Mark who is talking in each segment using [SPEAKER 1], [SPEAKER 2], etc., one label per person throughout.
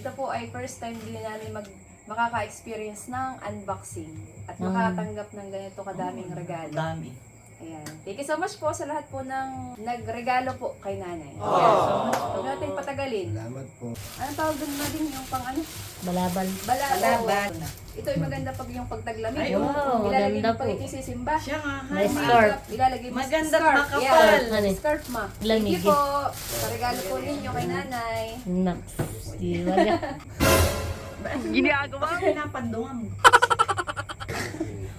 [SPEAKER 1] ito po ay first time din namin makaka-experience ng unboxing at makatanggap ng ganito kadaming regalo.
[SPEAKER 2] Dami.
[SPEAKER 1] Ayan. Thank you so much po sa lahat po ng nagregalo po kay nanay. Huwag natin patagalin.
[SPEAKER 3] Salamat po.
[SPEAKER 1] Anong tawag doon na din yung pang ano?
[SPEAKER 4] Balabal.
[SPEAKER 1] Balaban. Ito ay maganda pag yung pagtaglamig.
[SPEAKER 2] Ay,
[SPEAKER 4] wow,
[SPEAKER 1] Ilalagay
[SPEAKER 4] ganda
[SPEAKER 1] mo pag
[SPEAKER 4] po.
[SPEAKER 1] itisimba.
[SPEAKER 2] Siya nga,
[SPEAKER 4] May
[SPEAKER 2] honey.
[SPEAKER 4] scarf.
[SPEAKER 1] Ilalagay mo
[SPEAKER 2] Maganda
[SPEAKER 1] sa scarf.
[SPEAKER 2] makapal.
[SPEAKER 1] Yan, scarf ma. Thank
[SPEAKER 4] Lamig.
[SPEAKER 1] you po. Sa regalo po ninyo kay nanay.
[SPEAKER 4] Naks. Di wala.
[SPEAKER 2] Ginagawa mo. Pinapandungan mo.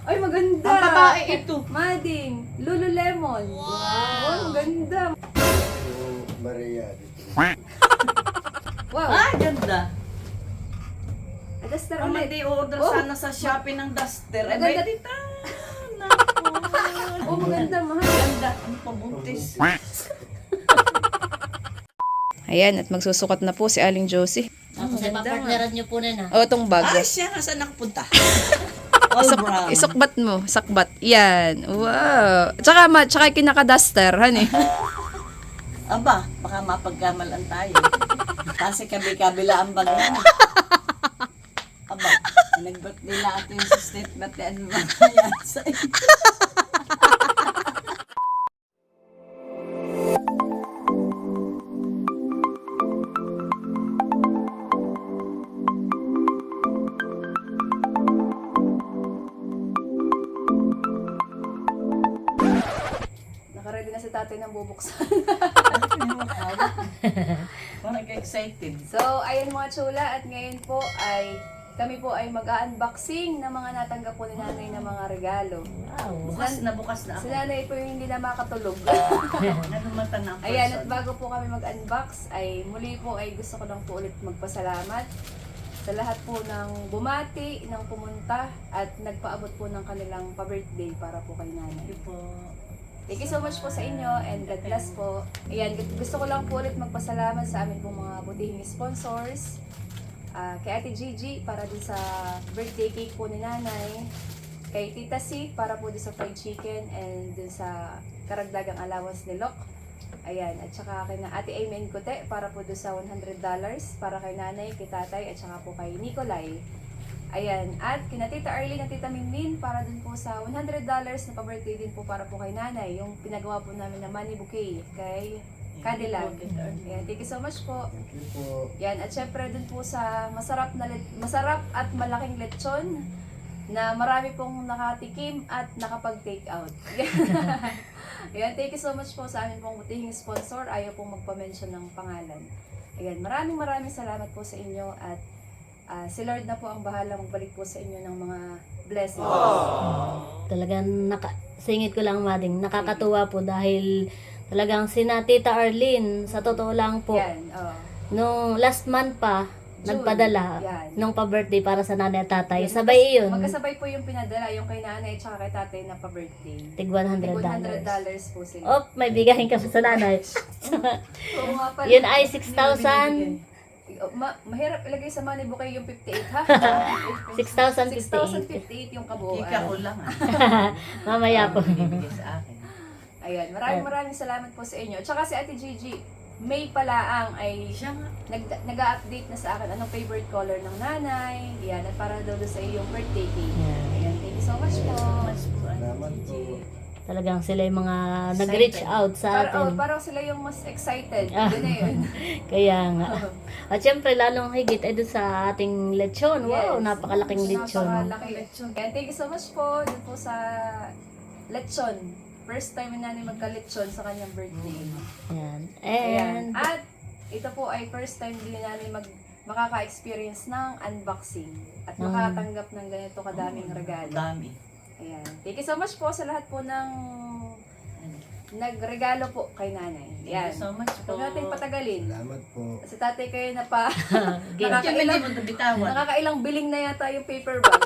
[SPEAKER 1] Ay, maganda.
[SPEAKER 2] Ang babae ito.
[SPEAKER 1] Mading. Lululemon. Wow. Ang ganda.
[SPEAKER 3] Yung Maria dito.
[SPEAKER 1] Wow.
[SPEAKER 2] Ah, ganda.
[SPEAKER 1] Duster
[SPEAKER 2] Ang
[SPEAKER 1] ulit.
[SPEAKER 2] hindi order
[SPEAKER 1] Oh.
[SPEAKER 2] sana sa Shopee ng duster. Ay,
[SPEAKER 1] Maganda.
[SPEAKER 2] may dita. Naku.
[SPEAKER 1] Oh, maganda, mahal.
[SPEAKER 2] Ganda. Ang pabuntis.
[SPEAKER 1] Ayan, at magsusukat na po si Aling Josie.
[SPEAKER 4] Tapos ay papartneran nyo po na.
[SPEAKER 1] O, itong bag.
[SPEAKER 2] Ay, siya nga saan nakapunta? All brown.
[SPEAKER 1] Isukbat mo. Sakbat. Yan. Wow. Tsaka kinaka-duster, honey.
[SPEAKER 2] Aba, baka mapagkamalan tayo. Kasi kabi-kabila ang bag na. Aba, nagbat nila ato yung sistet, ba't yan mga sa
[SPEAKER 1] Nakaready na si tatay ng bubuksan.
[SPEAKER 2] Parang excited.
[SPEAKER 1] So, ayan mga chula. At ngayon po ay kami po ay mag-unboxing ng mga natanggap po ni nanay ng mga regalo.
[SPEAKER 4] Wow.
[SPEAKER 2] Bukas na
[SPEAKER 1] Si
[SPEAKER 2] ako.
[SPEAKER 1] nanay po yung hindi na makatulog.
[SPEAKER 2] Nanumata na ang
[SPEAKER 1] Ayan, at
[SPEAKER 2] person.
[SPEAKER 1] bago po kami mag-unbox, ay muli po ay gusto ko lang po ulit magpasalamat sa lahat po ng bumati, ng pumunta, at nagpaabot po ng kanilang pa-birthday para po kay nanay.
[SPEAKER 2] Thank you po.
[SPEAKER 1] Thank you so much po sa inyo and God bless po. Ayan, gusto ko lang po ulit magpasalamat sa amin pong mga butihing sponsors. Kay Ate Gigi para din sa birthday cake po ni nanay. Kay Tita C para po din sa fried chicken and din sa karagdagang allowance ni Lok. Ayan, at saka kay na Ate Amen Kote para po doon sa $100 para kay nanay, kay tatay, at saka po kay Nicolay. Ayan, at kina Tita Arlene at Tita Minmin para dun po sa $100 na pa-birthday din po para po kay nanay. Yung pinagawa po namin na money bouquet kay Cadillac. Ayan, thank you so much po.
[SPEAKER 3] Thank you po.
[SPEAKER 1] Yan, at syempre dun po sa masarap at malaking lechon na marami pong nakatikim at nakapag-take out. Ayan, thank you so much po sa amin pong butihing sponsor. Ayaw pong magpa-mention ng pangalan. Ayan, maraming salamat po sa inyo at si Lord na po ang bahala magbalik po sa inyo ng mga blessings.
[SPEAKER 4] Talagang singit ko lang, Mading. Nakakatuwa po dahil talagang sina Tita Arlene, sa totoo lang po,
[SPEAKER 1] Yan,
[SPEAKER 4] nung last month pa,
[SPEAKER 1] June,
[SPEAKER 4] nagpadala
[SPEAKER 1] yan.
[SPEAKER 4] nung pa-birthday para sa nanay at tatay.
[SPEAKER 1] Yan,
[SPEAKER 4] Sabay iyon.
[SPEAKER 1] Magkasabay po yung pinadala, yung kay nanay at saka kay tatay na pa-birthday.
[SPEAKER 4] Tig
[SPEAKER 1] Tig
[SPEAKER 4] $100.
[SPEAKER 1] $100 po sila.
[SPEAKER 4] Oh, may bigahin ka pa sa nanay.
[SPEAKER 1] Oo nga pala.
[SPEAKER 4] Yun ay 6,000.
[SPEAKER 1] Mahirap ilagay sa money bouquet yung 58 ha?
[SPEAKER 4] 6,058.
[SPEAKER 1] 6,058 yung kabuuan.
[SPEAKER 2] Kika ko lang ah.
[SPEAKER 4] Mamaya po.
[SPEAKER 2] Binibigay sa akin.
[SPEAKER 1] Ayan, maraming salamat po sa inyo. Tsaka si Ate Gigi, May palaang ay
[SPEAKER 2] Siya nga.
[SPEAKER 1] nag-update na sa akin anong favorite color ng nanay. Yan, at para daw sa iyong birthday cake. Ayan, thank you so much po.
[SPEAKER 3] Salamat po.
[SPEAKER 4] Talagang sila yung mga nag-reach out sa atin.
[SPEAKER 1] Parang sila yung mas excited.
[SPEAKER 4] Ah.
[SPEAKER 1] Yun na yun.
[SPEAKER 4] Kaya nga. At syempre, lalong higit ay doon sa ating lechon. Wow,
[SPEAKER 1] Yes.
[SPEAKER 4] napakalaking lechon.
[SPEAKER 1] Napakalaki lechon. Ayan, thank you so much po dun po sa lechon. First time na namin magka-lechon sa kanyang birthday.
[SPEAKER 4] Ayan.
[SPEAKER 1] Ayan.
[SPEAKER 4] And,
[SPEAKER 1] At ito po ay first time din namin makaka-experience ng unboxing at makatanggap ng ganito kadaming regalo.
[SPEAKER 2] Dami.
[SPEAKER 1] Ayan. Thank you so much po sa lahat po ng nagregalo po kay nanay.
[SPEAKER 2] Thank
[SPEAKER 1] Ayan.
[SPEAKER 2] you so much po.
[SPEAKER 1] Huwag natin patagalin.
[SPEAKER 3] Salamat po.
[SPEAKER 1] Sa tatay kayo na pa.
[SPEAKER 4] game.
[SPEAKER 2] Kaya hindi mo nabitawan.
[SPEAKER 1] Nakakailang biling na yata yung paper bag.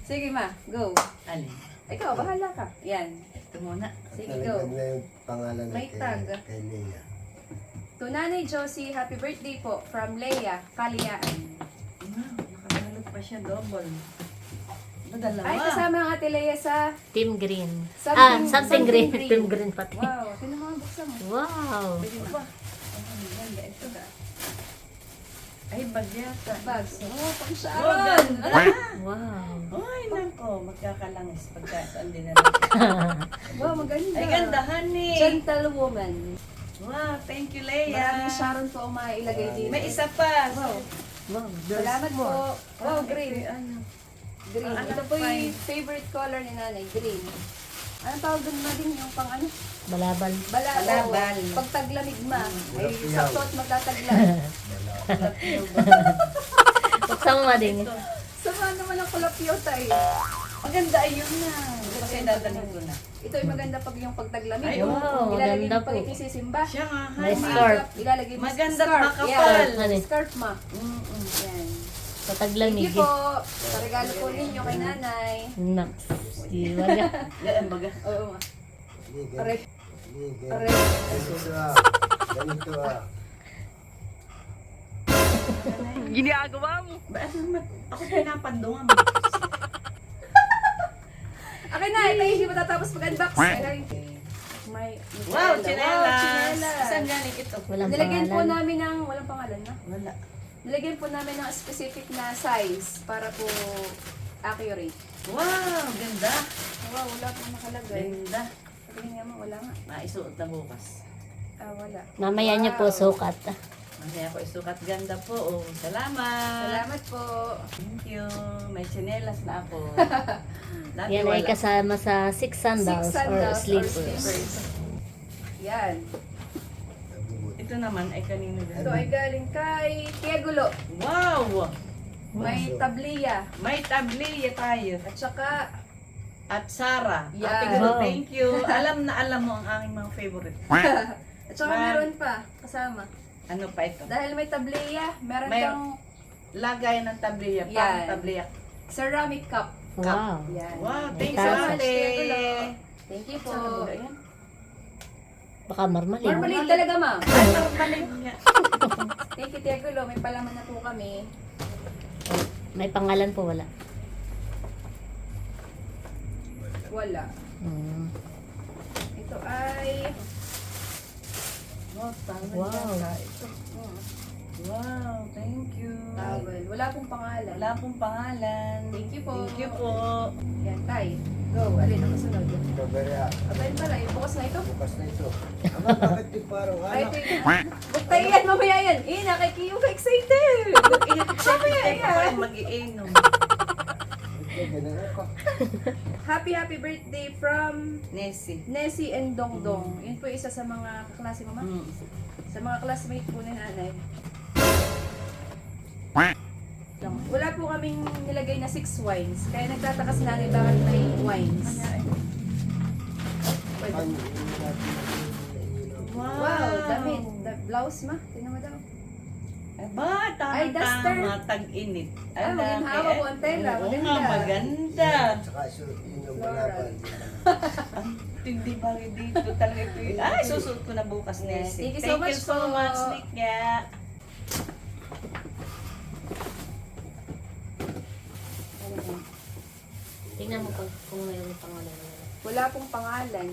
[SPEAKER 1] Sige ma, go.
[SPEAKER 2] Alin?
[SPEAKER 1] Ikaw, bahala ka. Yan.
[SPEAKER 2] Ito muna.
[SPEAKER 1] Sige,
[SPEAKER 3] At
[SPEAKER 1] go.
[SPEAKER 3] nalagyan na yung pangalan na
[SPEAKER 1] May tag.
[SPEAKER 3] kay Leia.
[SPEAKER 1] To Nanay Josie, happy birthday po from Leia, Kaliaan.
[SPEAKER 2] Wow, nakabalot pa siya double. Dalawa.
[SPEAKER 1] Ay, kasama ang ate Leia sa
[SPEAKER 4] Team Green.
[SPEAKER 1] something
[SPEAKER 4] green.
[SPEAKER 1] green.
[SPEAKER 4] Team Green pati.
[SPEAKER 1] Wow, sino mga buksan mo?
[SPEAKER 4] Wow.
[SPEAKER 1] Pwede ba? Ang ganda, ito ka.
[SPEAKER 2] Ay, bagyata.
[SPEAKER 1] Bags. Oh, pang
[SPEAKER 2] Oh,
[SPEAKER 1] Sharon!
[SPEAKER 2] ganda.
[SPEAKER 4] Wow.
[SPEAKER 2] Ay, nako. Magkakalangis pagkasaan din na lang.
[SPEAKER 1] Wow, maganda.
[SPEAKER 2] Ay, ganda, honey.
[SPEAKER 1] Gentlewoman.
[SPEAKER 2] Wow, thank you, Leia.
[SPEAKER 1] Maraming Sharon po ang mailagay dito.
[SPEAKER 2] May isa pa.
[SPEAKER 1] Wow.
[SPEAKER 4] Wow.
[SPEAKER 1] Salamat po. Wow, green.
[SPEAKER 2] Ano?
[SPEAKER 1] Green.
[SPEAKER 2] Ang
[SPEAKER 1] Ito
[SPEAKER 2] anak
[SPEAKER 1] po
[SPEAKER 2] pa
[SPEAKER 1] yung favorite color ni nanay, green. Anong tawag doon na din yung pang ano?
[SPEAKER 4] Balabal.
[SPEAKER 2] Balabal.
[SPEAKER 1] Pag taglamig ma. Ay,
[SPEAKER 3] Piyaw.
[SPEAKER 1] sakto at magtataglam.
[SPEAKER 4] Buksan mo mading.
[SPEAKER 2] Ito.
[SPEAKER 1] Sama naman ang kulapyo tayo.
[SPEAKER 2] Maganda, ayun na. Kasi dadalhin ko na.
[SPEAKER 1] Ito ay maganda pag yung pagtaglamig.
[SPEAKER 2] Ay,
[SPEAKER 4] wow,
[SPEAKER 1] Ilalagay
[SPEAKER 4] maganda
[SPEAKER 1] mo pag
[SPEAKER 4] po.
[SPEAKER 1] itisimba.
[SPEAKER 2] Siya nga,
[SPEAKER 4] May
[SPEAKER 2] honey.
[SPEAKER 4] scarf.
[SPEAKER 1] Ilalagay mo
[SPEAKER 2] Maganda at
[SPEAKER 1] scarf.
[SPEAKER 2] makapal.
[SPEAKER 1] Yan. Scarf ma.
[SPEAKER 2] Mm-mm.
[SPEAKER 1] Yan.
[SPEAKER 4] Sa
[SPEAKER 1] Thank
[SPEAKER 4] taglamig.
[SPEAKER 1] you po. Sa regalo po ninyo kay nanay.
[SPEAKER 4] Nax. Iwaga.
[SPEAKER 2] Yan, baga.
[SPEAKER 1] Oo ma.
[SPEAKER 3] Hindi,
[SPEAKER 1] Aray.
[SPEAKER 3] Hindi,
[SPEAKER 1] Aray.
[SPEAKER 3] ganito ah. Ganito ah.
[SPEAKER 2] Ba, ano naman? Ako pinapandungan mo.
[SPEAKER 1] Okay na, ito hindi matatapos mag-unbox. May
[SPEAKER 2] Wow,
[SPEAKER 1] Wow,
[SPEAKER 2] chinelas.
[SPEAKER 1] chinelas.
[SPEAKER 2] Saan galing ito?
[SPEAKER 4] Walang
[SPEAKER 1] Nilagyan po
[SPEAKER 4] pangalan.
[SPEAKER 1] namin ng, walang pangalan na.
[SPEAKER 2] Wala.
[SPEAKER 1] Nilagyan po namin ng specific na size para po accurate.
[SPEAKER 2] Wow, ganda.
[SPEAKER 1] Wow, wala pong nakalagay.
[SPEAKER 2] Ganda.
[SPEAKER 1] Tingnan nga mo, wala nga.
[SPEAKER 2] Maisuot na bukas.
[SPEAKER 1] Wala.
[SPEAKER 4] Mamaya niyo po sukat.
[SPEAKER 2] Mamaya ko isukat, ganda po. Oh, salamat.
[SPEAKER 1] Salamat po.
[SPEAKER 2] Thank you. May chinelas na ako. Dati
[SPEAKER 4] Yan ay
[SPEAKER 2] wala.
[SPEAKER 4] kasama sa 6 sandals,
[SPEAKER 1] Six sandals
[SPEAKER 4] or slippers.
[SPEAKER 1] Yan.
[SPEAKER 3] Nabubuti.
[SPEAKER 2] Ito naman ay kanino
[SPEAKER 1] Ito
[SPEAKER 2] ganda.
[SPEAKER 1] ay galing kay Tia Gulo.
[SPEAKER 2] Wow!
[SPEAKER 1] May tabliya.
[SPEAKER 2] May tabliya tayo.
[SPEAKER 1] At saka,
[SPEAKER 2] At Sarah.
[SPEAKER 1] Yan.
[SPEAKER 2] Ate Gulo,
[SPEAKER 4] Wow.
[SPEAKER 2] thank you. Alam na alam mo ang aking mga favorite.
[SPEAKER 1] at saka
[SPEAKER 2] Ma'am.
[SPEAKER 1] meron pa kasama.
[SPEAKER 2] Ano pa ito?
[SPEAKER 1] Dahil may tabliya, meron
[SPEAKER 2] May-
[SPEAKER 1] kang
[SPEAKER 2] Lagay ng tabliya.
[SPEAKER 1] Yan.
[SPEAKER 2] Pang tabliya.
[SPEAKER 1] ceramic cup.
[SPEAKER 4] Wow.
[SPEAKER 1] Yan.
[SPEAKER 2] Wow,
[SPEAKER 4] May
[SPEAKER 2] thank you,
[SPEAKER 4] tasa.
[SPEAKER 2] Ate.
[SPEAKER 1] Tia Gulo. Thank you po.
[SPEAKER 2] Saan na ba yan?
[SPEAKER 4] Baka marmalin.
[SPEAKER 1] Marmalade talaga, ma'am.
[SPEAKER 2] Ay, marmalin nga.
[SPEAKER 1] Thank you, Tia Gulo. May palaman na po kami.
[SPEAKER 4] May pangalan po wala.
[SPEAKER 1] Wala.
[SPEAKER 4] Mm.
[SPEAKER 1] Ito ay...
[SPEAKER 2] Wow, tama
[SPEAKER 4] Wow.
[SPEAKER 2] yata ito. Wow, thank you.
[SPEAKER 1] Towel. Wala pong pangalan.
[SPEAKER 2] Wala pong pangalan.
[SPEAKER 1] Thank you po.
[SPEAKER 2] Thank you po.
[SPEAKER 1] Yan, tay. Go. Alin ang kasunod?
[SPEAKER 3] Strawberry ah.
[SPEAKER 1] Abay pala, yung bukas na ito.
[SPEAKER 3] Bukas na ito. Aba, bakit di parang
[SPEAKER 1] Ay,
[SPEAKER 3] anak?
[SPEAKER 1] ito yun. Buktay yan, mamaya yan. Eh, nakikiyo ka excited.
[SPEAKER 2] Mamaya yan. Ako rin mag-iinom.
[SPEAKER 3] Ito, ganun ako.
[SPEAKER 1] Happy birthday from
[SPEAKER 2] Nessie.
[SPEAKER 1] Nessie and Dongdong. Yun po isa sa mga kaklase mo, ma?
[SPEAKER 2] Mm.
[SPEAKER 1] Sa mga classmate po ni nanay. Wala po kaming nilagay na 6 wines. Kaya nagtataka si nanay bakit may wines. Pwede.
[SPEAKER 3] Ano, yun natin yung
[SPEAKER 1] Wow, damit. Blouse ma. Tingnan mo daw.
[SPEAKER 2] Aba,
[SPEAKER 1] Ay, duster.
[SPEAKER 2] tama, tag-init.
[SPEAKER 1] Ah, maginhawa po ang tela.
[SPEAKER 2] Oo
[SPEAKER 1] Maganda.
[SPEAKER 2] nga, maganda.
[SPEAKER 3] Tsaka yun yung
[SPEAKER 1] Floral.
[SPEAKER 3] balaban.
[SPEAKER 2] Ang tindi bagay dito talaga ito. Ay, susuot ko na bukas,
[SPEAKER 1] Yes.
[SPEAKER 2] Nessie.
[SPEAKER 1] Thank you so much po.
[SPEAKER 2] Nikia.
[SPEAKER 4] Tingnan mo kung mayroong pangalan.
[SPEAKER 1] Wala pong pangalan.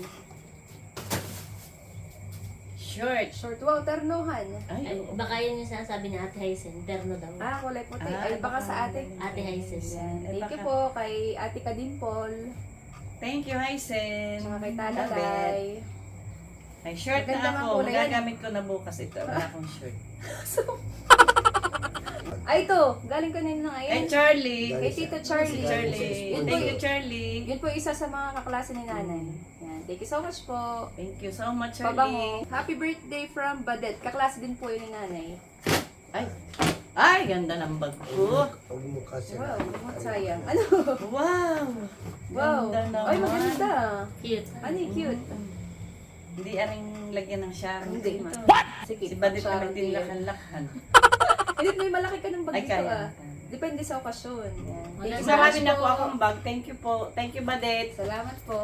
[SPEAKER 2] Short.
[SPEAKER 1] Short wow, ternohan.
[SPEAKER 2] Ay,
[SPEAKER 4] Ay,
[SPEAKER 2] oo.
[SPEAKER 4] baka yun yung sinasabi ni Ate Haisen. Terno daw.
[SPEAKER 1] Ah, kulay puti.
[SPEAKER 2] Ah,
[SPEAKER 1] Ay, baka
[SPEAKER 2] baka-
[SPEAKER 1] sa ating.
[SPEAKER 4] Ate Haisen.
[SPEAKER 1] Yan.
[SPEAKER 2] Ay,
[SPEAKER 1] Thank you
[SPEAKER 2] baka-
[SPEAKER 1] po kay Ate Kadimpol.
[SPEAKER 2] Thank you, Hysen.
[SPEAKER 1] Tsaka kay
[SPEAKER 2] Kabet.
[SPEAKER 1] Talalay.
[SPEAKER 2] Ay, shirt
[SPEAKER 1] Maganda
[SPEAKER 2] na
[SPEAKER 1] nga
[SPEAKER 2] ako.
[SPEAKER 1] kulay yan.
[SPEAKER 2] Magagamit ko na bukas ito. Wala akong shirt.
[SPEAKER 1] Ay, ito. Galing ko na
[SPEAKER 2] Ay,
[SPEAKER 1] ngayon.
[SPEAKER 2] Charlie.
[SPEAKER 1] Kay Tito Charlie.
[SPEAKER 2] Charlie.
[SPEAKER 1] Yun po,
[SPEAKER 2] Thank you, Charlie.
[SPEAKER 1] yun po isa sa mga kaklase ni nanay. Yan. Thank you so much po.
[SPEAKER 2] Thank you so much, Charlie.
[SPEAKER 1] Pabango. Happy birthday from Badet. Kaklase din po yun ni nanay.
[SPEAKER 2] Ay, ganda ng bag ko.
[SPEAKER 3] Huwag mo kasi.
[SPEAKER 1] Wow, mukhang sayang. Ano?
[SPEAKER 2] Wow.
[SPEAKER 1] Wow.
[SPEAKER 2] Ganda naman.
[SPEAKER 1] Ay, maganda.
[SPEAKER 4] Cute.
[SPEAKER 1] Ano yung cute?
[SPEAKER 2] Hindi aring lagyan ng sharon.
[SPEAKER 1] Hindi, ma.
[SPEAKER 2] Ito.
[SPEAKER 1] Sige.
[SPEAKER 2] Si Badit na
[SPEAKER 1] Sharon
[SPEAKER 2] may
[SPEAKER 1] din yan.
[SPEAKER 2] tinlakan-lakhan.
[SPEAKER 1] Hindi, may malaki ka ng bag
[SPEAKER 2] Ay,
[SPEAKER 1] dito
[SPEAKER 2] kaya.
[SPEAKER 1] ah. Depende sa okasyon. Yan.
[SPEAKER 4] Wala
[SPEAKER 1] Thank you
[SPEAKER 4] sa
[SPEAKER 1] so much
[SPEAKER 2] Marami na po
[SPEAKER 1] po.
[SPEAKER 2] akong bag. Thank you po. Thank you, Badet.
[SPEAKER 1] Salamat po.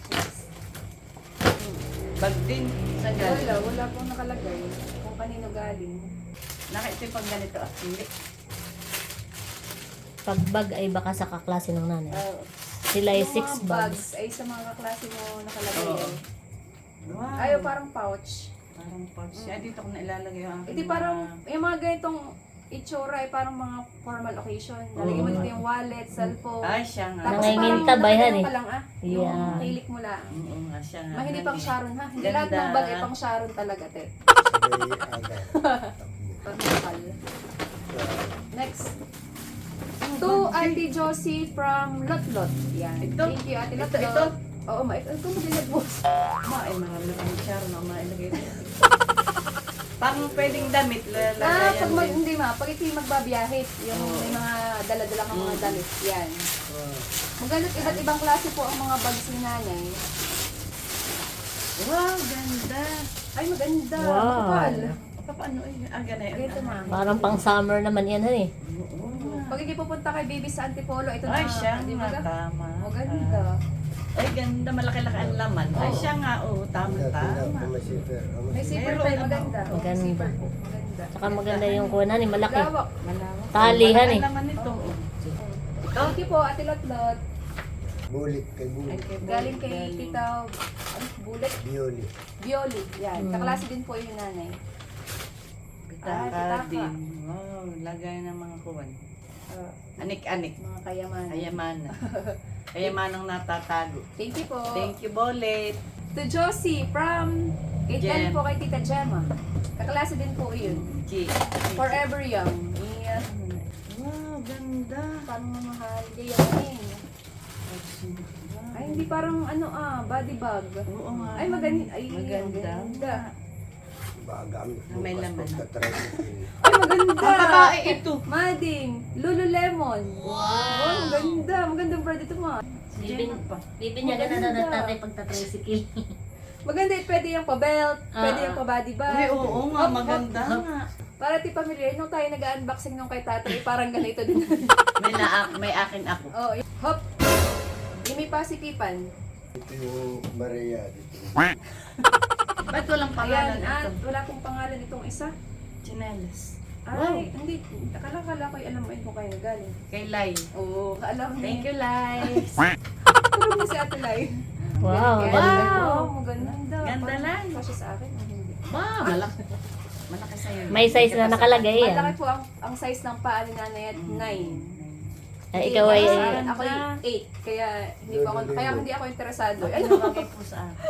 [SPEAKER 1] Yes.
[SPEAKER 2] Bag din. Sa galing.
[SPEAKER 1] Wala pong nakalagay kung kanino galing.
[SPEAKER 2] Ito yung pag ganito. Hindi.
[SPEAKER 4] Pag bag ay baka sa kaklase ng nanay.
[SPEAKER 2] Oh.
[SPEAKER 4] Sila ay
[SPEAKER 1] Yung
[SPEAKER 4] 6
[SPEAKER 1] mga
[SPEAKER 4] bags.
[SPEAKER 1] ay sa mga kaklase mo nakalagay.
[SPEAKER 2] Oo.
[SPEAKER 1] yan.
[SPEAKER 2] Wow.
[SPEAKER 1] Ay, parang pouch.
[SPEAKER 2] Parang pouch. Ay, dito ko na ilalagay yung aking
[SPEAKER 1] Hindi parang, yung mga ganitong itsura ay parang mga formal occasion. Lalagyan mo dito yung wallet, cellphone.
[SPEAKER 2] Ay, siya nga.
[SPEAKER 1] Tapos
[SPEAKER 4] Nangingintabay,
[SPEAKER 1] parang
[SPEAKER 4] han, eh.
[SPEAKER 1] ka lang yung
[SPEAKER 4] Yeah.
[SPEAKER 1] kilik mo lang.
[SPEAKER 2] Oo nga, siya nga.
[SPEAKER 1] Hindi pang Sharon ha. Hindi
[SPEAKER 2] Ganda.
[SPEAKER 1] lahat ng bag ay pang Sharon talaga, te.
[SPEAKER 3] Sabay aga.
[SPEAKER 1] Pang mahal. Next. To Ate Josie from Lotlot. Yan.
[SPEAKER 2] Ito?
[SPEAKER 1] Thank you, Ate
[SPEAKER 2] Ito,
[SPEAKER 1] Lotlot.
[SPEAKER 2] ito?
[SPEAKER 1] Oo, ito magandang boss.
[SPEAKER 2] Ay, marami na kami Sharon na mailagay dito. Pang pwedeng damit,
[SPEAKER 1] Pag hindi pag ito yung magbabiyahe, yung may mga dala-dala kang mga damit. Yan. Maganda, iba't ibang klase po ang mga bags ni nanay.
[SPEAKER 2] Wow, ganda.
[SPEAKER 1] Ay, maganda.
[SPEAKER 4] Wow.
[SPEAKER 1] Makapal.
[SPEAKER 2] Paano eh? Ganun.
[SPEAKER 1] Ito, ma'am.
[SPEAKER 4] Parang pang summer naman yan, han, eh.
[SPEAKER 1] Pag pupunta kay baby sa Antipolo, ito
[SPEAKER 2] Ay,
[SPEAKER 1] na.
[SPEAKER 2] siya
[SPEAKER 1] Di
[SPEAKER 2] nga,
[SPEAKER 1] ba?
[SPEAKER 2] tama.
[SPEAKER 1] Maganda.
[SPEAKER 2] Ay, ganda. Malaki-laki ang laman. Ay, siya nga, tama-tama.
[SPEAKER 1] May
[SPEAKER 3] May
[SPEAKER 1] zipper
[SPEAKER 2] Meron,
[SPEAKER 1] pa,
[SPEAKER 2] ano?
[SPEAKER 1] maganda.
[SPEAKER 4] Maganda.
[SPEAKER 1] Zipper po, maganda.
[SPEAKER 4] Tsaka maganda yung kunan, eh. Malaki.
[SPEAKER 1] Lawak.
[SPEAKER 2] Malawak.
[SPEAKER 4] Talihan, eh.
[SPEAKER 2] Ang laman nito.
[SPEAKER 1] Thank you po, Ate Lotlot.
[SPEAKER 3] Bulit kay Bulit.
[SPEAKER 1] Galing kay Tita Bullet
[SPEAKER 3] Bioli.
[SPEAKER 1] Bioli. Yan. Kaklase din po yung nanay.
[SPEAKER 2] Pitaka
[SPEAKER 1] pitaka.
[SPEAKER 2] din. Wow, lagay ng mga kuwan.
[SPEAKER 1] Ah,
[SPEAKER 2] Anik-anik.
[SPEAKER 1] mga kayaman.
[SPEAKER 2] Kayamanan. Kayamanang natatago.
[SPEAKER 1] Thank you po.
[SPEAKER 2] Thank you, Bolet.
[SPEAKER 1] To Josie from
[SPEAKER 2] Jem.
[SPEAKER 1] Galing po kay Tita Gemma. Kaklase din po yun.
[SPEAKER 2] G.
[SPEAKER 1] Forever Young. Yeah.
[SPEAKER 2] Wow, ganda.
[SPEAKER 1] Parang mamahal. Hindi yan. Ay, hindi parang body bag.
[SPEAKER 2] Oo nga.
[SPEAKER 1] Ay, maganda. Ay,
[SPEAKER 2] Maganda.
[SPEAKER 1] maganda.
[SPEAKER 3] Bagamit
[SPEAKER 2] May
[SPEAKER 3] bukas
[SPEAKER 2] laman.
[SPEAKER 3] pagka-tricycle.
[SPEAKER 1] Ay, maganda.
[SPEAKER 2] Ang babae ito.
[SPEAKER 1] Mading. Lululemon. Wow. Maganda. Magandang brand ito, ma.
[SPEAKER 4] Bibinyagan na na tatay pagta-tricycle.
[SPEAKER 1] Maganda. Pwede yung pa-belt. Pwede
[SPEAKER 4] Ah.
[SPEAKER 1] yung pa-body bag.
[SPEAKER 2] Ay, oo nga,
[SPEAKER 1] Hop, hop,
[SPEAKER 2] maganda
[SPEAKER 1] hop.
[SPEAKER 2] nga.
[SPEAKER 1] Para ti familiar, nung tayo nag-unboxing nung kay tatay, parang ganito din.
[SPEAKER 2] May akin ako.
[SPEAKER 1] Oh, hop. May pasikipan.
[SPEAKER 3] Ito yung Maria. Dito.
[SPEAKER 2] Ba't walang pangalan
[SPEAKER 1] Ayan,
[SPEAKER 2] ito?
[SPEAKER 1] wala pong pangalan itong isa.
[SPEAKER 2] Chinelas.
[SPEAKER 1] Ay, hindi. Akala ko alam mo kung kayo galing.
[SPEAKER 2] Kay Lai.
[SPEAKER 1] Oo, alam mo.
[SPEAKER 2] Thank you, Lai.
[SPEAKER 1] Tulog mo si Ate Lai.
[SPEAKER 4] Wow,
[SPEAKER 1] Galing.
[SPEAKER 4] ganda.
[SPEAKER 1] Wow, maganda.
[SPEAKER 2] Ganda,
[SPEAKER 1] Parang
[SPEAKER 2] Lai.
[SPEAKER 1] Kasi sa akin, hindi.
[SPEAKER 2] Wow, malaki. Malaki sa'yo.
[SPEAKER 4] May size na nakalagay
[SPEAKER 1] Malaki
[SPEAKER 4] yan.
[SPEAKER 1] po ang size ng paa ni nanay at 9.
[SPEAKER 4] Ay, ikaw ay...
[SPEAKER 1] Sa akin, ako ay 8. Kaya hindi ako interesado.
[SPEAKER 2] Ay,
[SPEAKER 1] Ano?
[SPEAKER 2] nabagay po sa akin.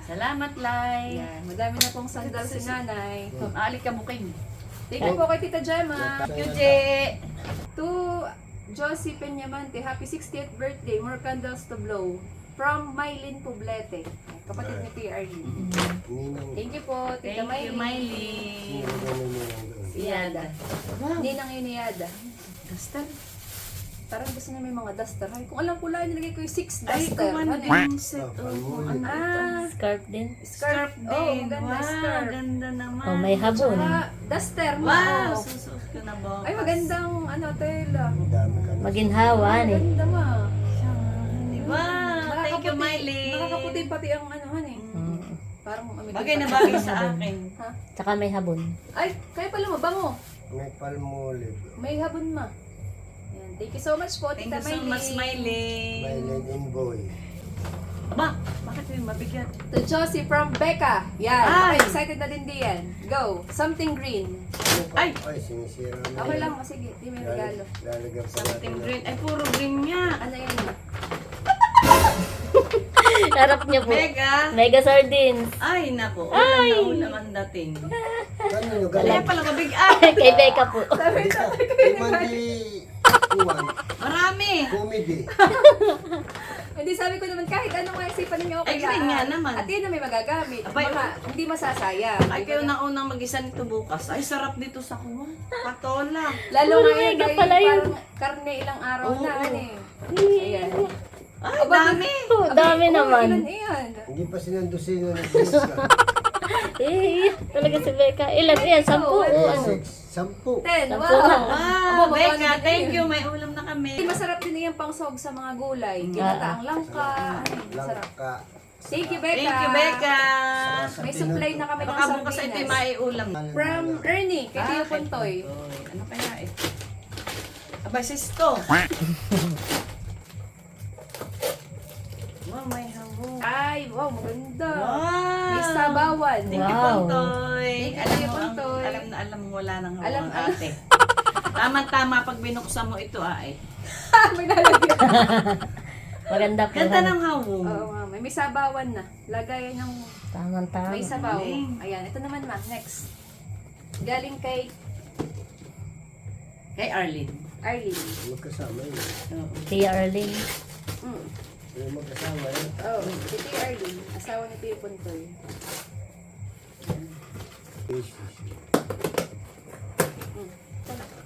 [SPEAKER 2] Salamat, Lai.
[SPEAKER 1] Yan, madami na pong sandal si nanay.
[SPEAKER 2] Alik ka bukin.
[SPEAKER 1] Thank you po kay Tita Gemma.
[SPEAKER 2] Thank you, Je.
[SPEAKER 1] To Josie Peñamante, happy 60th birthday. More candles to blow. From Mylene Poblete. Kapatid ni Tia Arlene.
[SPEAKER 3] Ninang.
[SPEAKER 1] Thank you po, Tita
[SPEAKER 2] Thank you,
[SPEAKER 1] Mylene.
[SPEAKER 2] Miley.
[SPEAKER 3] Ninang ninang doon.
[SPEAKER 1] Iyada.
[SPEAKER 2] Wow.
[SPEAKER 1] Ninang Iniada.
[SPEAKER 2] Duster.
[SPEAKER 1] Parang gusto niya may mga duster. Ay, kung alam ko lang, nilagay ko yung 6
[SPEAKER 2] Ay,
[SPEAKER 1] duster.
[SPEAKER 2] kung ano
[SPEAKER 1] Ano
[SPEAKER 2] yung set.
[SPEAKER 3] Ah,
[SPEAKER 2] Oh,
[SPEAKER 3] palmulit.
[SPEAKER 2] ano ito?
[SPEAKER 4] Scarf din.
[SPEAKER 1] Scarf.
[SPEAKER 2] din.
[SPEAKER 1] Oh, maganda
[SPEAKER 2] Wow,
[SPEAKER 1] scarf.
[SPEAKER 2] ganda naman.
[SPEAKER 4] Oh, may habon.
[SPEAKER 1] Tsaka, duster mo.
[SPEAKER 2] Wow,
[SPEAKER 1] Oh.
[SPEAKER 2] susuot ko na bukas.
[SPEAKER 1] Ay, magandang tela.
[SPEAKER 3] Ang dami ka na.
[SPEAKER 4] Maginhawa, eh.
[SPEAKER 1] Maganda ma.
[SPEAKER 2] Wow, thank you, Miley.
[SPEAKER 1] Nakakaputi pati ang eh.
[SPEAKER 4] Mm.
[SPEAKER 1] Parang umibig
[SPEAKER 2] Bagay na
[SPEAKER 1] pa.
[SPEAKER 2] bagay sa akin.
[SPEAKER 1] Ha?
[SPEAKER 4] Tsaka may habon.
[SPEAKER 1] Ay, kaya pala mabango.
[SPEAKER 3] May palmulit.
[SPEAKER 1] May habon ma. Yan. Thank you so much po,
[SPEAKER 2] Thank
[SPEAKER 1] Tita
[SPEAKER 2] you so much, Miley.
[SPEAKER 3] Mylen Inboy.
[SPEAKER 2] Aba, bakit yung mabigat?
[SPEAKER 1] To Josie from Becca. Yan.
[SPEAKER 2] Ay.
[SPEAKER 1] Okay, excited na din diyan. Go. Something green.
[SPEAKER 2] Ay.
[SPEAKER 3] Ay, sinisira mo.
[SPEAKER 1] Okay
[SPEAKER 3] yan.
[SPEAKER 1] lang. Sige, di may regalo.
[SPEAKER 3] Lalagyan pa
[SPEAKER 2] Something
[SPEAKER 3] natin.
[SPEAKER 2] green. Ay, puro green niya.
[SPEAKER 1] Ano yan ma?
[SPEAKER 4] Harap niya po.
[SPEAKER 2] Mega.
[SPEAKER 4] Mega sardines.
[SPEAKER 2] Ay, nako. Ulam na ulam ang dating.
[SPEAKER 3] Ano nyo
[SPEAKER 2] Kaya
[SPEAKER 3] galing?
[SPEAKER 2] pala mabigat.
[SPEAKER 4] Kay Becca po.
[SPEAKER 1] Sabi tatay ko
[SPEAKER 3] Kay
[SPEAKER 1] yun.
[SPEAKER 3] Mandy Kuwan.
[SPEAKER 2] Marami.
[SPEAKER 3] Comedy.
[SPEAKER 1] Hindi, sabi ko naman kahit anong maisipan ninyo okay
[SPEAKER 2] Ay, green nga naman.
[SPEAKER 1] At yun na may magagamit.
[SPEAKER 2] Abay,
[SPEAKER 1] Baka hindi masasayang.
[SPEAKER 2] Ay, kayo na unang mag-isa nito bukas. Ay, sarap dito sa kuwan. Patola.
[SPEAKER 1] Lalo
[SPEAKER 4] Puro
[SPEAKER 1] ngayon
[SPEAKER 4] mega
[SPEAKER 1] dahil
[SPEAKER 4] pala yun.
[SPEAKER 1] parang karne ilang araw
[SPEAKER 2] Oo,
[SPEAKER 1] na.
[SPEAKER 2] oo.
[SPEAKER 1] Ano eh. Ayan.
[SPEAKER 2] Ay,
[SPEAKER 1] Aba,
[SPEAKER 2] dami.
[SPEAKER 4] Oh, dami
[SPEAKER 1] Abay,
[SPEAKER 4] naman.
[SPEAKER 1] Ilan iyan?
[SPEAKER 3] Hindi pa sinandusino ng disc.
[SPEAKER 4] Eh, talaga si Becca. Ilan yan? 10 o ano?
[SPEAKER 3] 10.
[SPEAKER 1] 10.
[SPEAKER 4] Sampu
[SPEAKER 1] Wow.
[SPEAKER 4] na.
[SPEAKER 2] Wow,
[SPEAKER 1] Aba,
[SPEAKER 2] Becca,
[SPEAKER 1] magkano
[SPEAKER 2] thank
[SPEAKER 1] din
[SPEAKER 2] you.
[SPEAKER 1] yun?
[SPEAKER 2] May ulam na kami.
[SPEAKER 1] Masarap din yan pang sog sa mga gulay. Kinataang langka. Masarap.
[SPEAKER 3] Langka.
[SPEAKER 1] Thank you, Becca.
[SPEAKER 2] Thank you, Becca.
[SPEAKER 1] May supply na kami ng
[SPEAKER 2] Baka bukas ay ito
[SPEAKER 1] sardinas.
[SPEAKER 2] maiulam.
[SPEAKER 1] From Ernie, kay Tio
[SPEAKER 2] kay
[SPEAKER 1] Pontoy.
[SPEAKER 2] Pontoy. Ano kaya eh? Abay, sisto. Wow, may habo.
[SPEAKER 1] Ay, wow, maganda.
[SPEAKER 2] Wow.
[SPEAKER 1] May sabawan.
[SPEAKER 2] Thank you,
[SPEAKER 4] Wow.
[SPEAKER 2] Pontoy.
[SPEAKER 1] Thank you,
[SPEAKER 2] Alam
[SPEAKER 1] Kuya
[SPEAKER 2] mo,
[SPEAKER 1] Pontoy.
[SPEAKER 2] alam na alam mo, wala nang
[SPEAKER 1] Alam-
[SPEAKER 2] hawang ate. Tama-tama pag binuksan mo ito ay.
[SPEAKER 1] May lalagyan.
[SPEAKER 4] Maganda po.
[SPEAKER 2] Ganda ng hawong.
[SPEAKER 1] Oo, ma'am. May sabawan na. Lagayan ng
[SPEAKER 4] Tama-tama.
[SPEAKER 1] may sabaw.
[SPEAKER 2] Galing.
[SPEAKER 1] Ayan, ito naman ma'am. Next. Galing kay
[SPEAKER 2] Kay Arlene.
[SPEAKER 1] Arlene.
[SPEAKER 3] Magkasama yun.
[SPEAKER 2] Oo.
[SPEAKER 4] Tia Arlene.
[SPEAKER 1] Mm.
[SPEAKER 3] Yung magkasama yun.
[SPEAKER 1] Oh, ito yung Arlene. Asawa ni Tio Puntoy.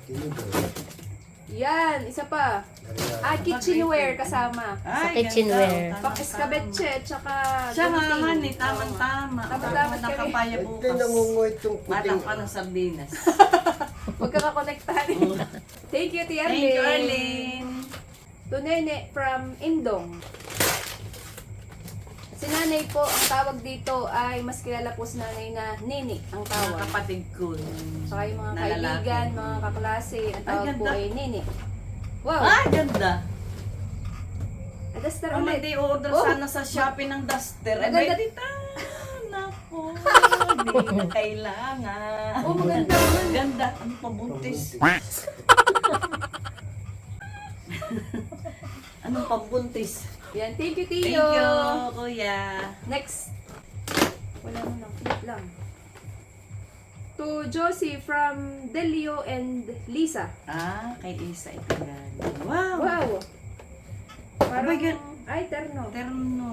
[SPEAKER 3] Tinidor.
[SPEAKER 1] Yan, isa pa. Ah, kitchenware kasama.
[SPEAKER 4] Sa kitchenware.
[SPEAKER 1] Pang escabeche, tsaka
[SPEAKER 2] Siya nga,
[SPEAKER 1] gamitin.
[SPEAKER 2] honey, tama-tama.
[SPEAKER 1] Tama-tama
[SPEAKER 2] Ako nakapaya
[SPEAKER 3] Ito
[SPEAKER 2] bukas.
[SPEAKER 3] nangungoy itong puting.
[SPEAKER 2] Malang pa ng sardinas.
[SPEAKER 1] Huwag ka kakonektahan. Thank you, Tia
[SPEAKER 2] Thank you, Arlene.
[SPEAKER 1] To Nene from Indong. Si nanay po, ang tawag dito ay mas kilala po si nanay na Nini ang
[SPEAKER 2] Mga
[SPEAKER 1] tawag.
[SPEAKER 2] kapatid ko.
[SPEAKER 1] Saka yung mga
[SPEAKER 2] na lalaki.
[SPEAKER 1] kaibigan, mga kaklase, ang tawag po
[SPEAKER 2] ganda.
[SPEAKER 1] ay Nini. Wow!
[SPEAKER 2] Ah, ganda.
[SPEAKER 1] Duster
[SPEAKER 2] Ang
[SPEAKER 1] ulit.
[SPEAKER 2] hindi order
[SPEAKER 1] Oh.
[SPEAKER 2] sana sa Shopee ng duster. Ay,
[SPEAKER 1] Maganda.
[SPEAKER 2] may dita. Naku, hindi na kailangan.
[SPEAKER 1] Oh, maganda naman.
[SPEAKER 2] Ganda. Ang pabuntis. Anong pabuntis?
[SPEAKER 1] Yan, thank you,
[SPEAKER 2] Thank
[SPEAKER 1] Tio.
[SPEAKER 2] you, kuya.
[SPEAKER 1] Next. Wala mo lang. Flip lang. To Josie from Delio and Lisa.
[SPEAKER 2] Ah, kay Isa ito yan. Wow.
[SPEAKER 1] Wow! Parang,
[SPEAKER 2] Oh my God.
[SPEAKER 1] ay, terno.
[SPEAKER 2] Terno.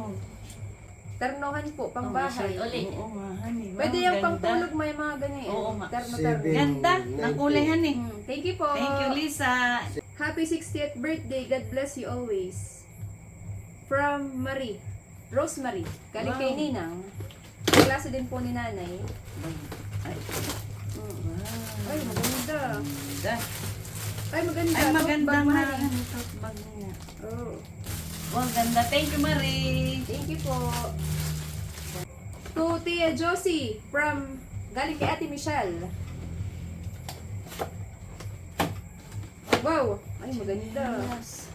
[SPEAKER 1] Ternohan po, pang bahay.
[SPEAKER 2] Oo nga, honey. Wow,
[SPEAKER 1] Pwede yung
[SPEAKER 2] ganda.
[SPEAKER 1] pangtulog, may mga ganyan.
[SPEAKER 2] Oo nga.
[SPEAKER 1] Terno-terno.
[SPEAKER 3] Seven.
[SPEAKER 2] Ganda. Ng kulay, honey.
[SPEAKER 1] Thank you po.
[SPEAKER 2] Thank you, Lisa.
[SPEAKER 1] Happy 60th birthday. God bless you always. From Marie. Rosemary. Galing
[SPEAKER 2] Wow.
[SPEAKER 1] kay Ninang. Klase din po ni nanay.
[SPEAKER 2] Ay, wow.
[SPEAKER 1] Ay, maganda.
[SPEAKER 2] Ganda.
[SPEAKER 1] Ay, maganda.
[SPEAKER 2] Ay, maganda
[SPEAKER 1] Tote bag,
[SPEAKER 2] nga.
[SPEAKER 1] Marie.
[SPEAKER 2] Tote bag niya.
[SPEAKER 1] Oh.
[SPEAKER 2] Wow, ganda. Thank you, Marie.
[SPEAKER 1] Thank you po. To Tia Josie from galing kay Ate Michelle. Wow! Ay, maganda.
[SPEAKER 2] Yes.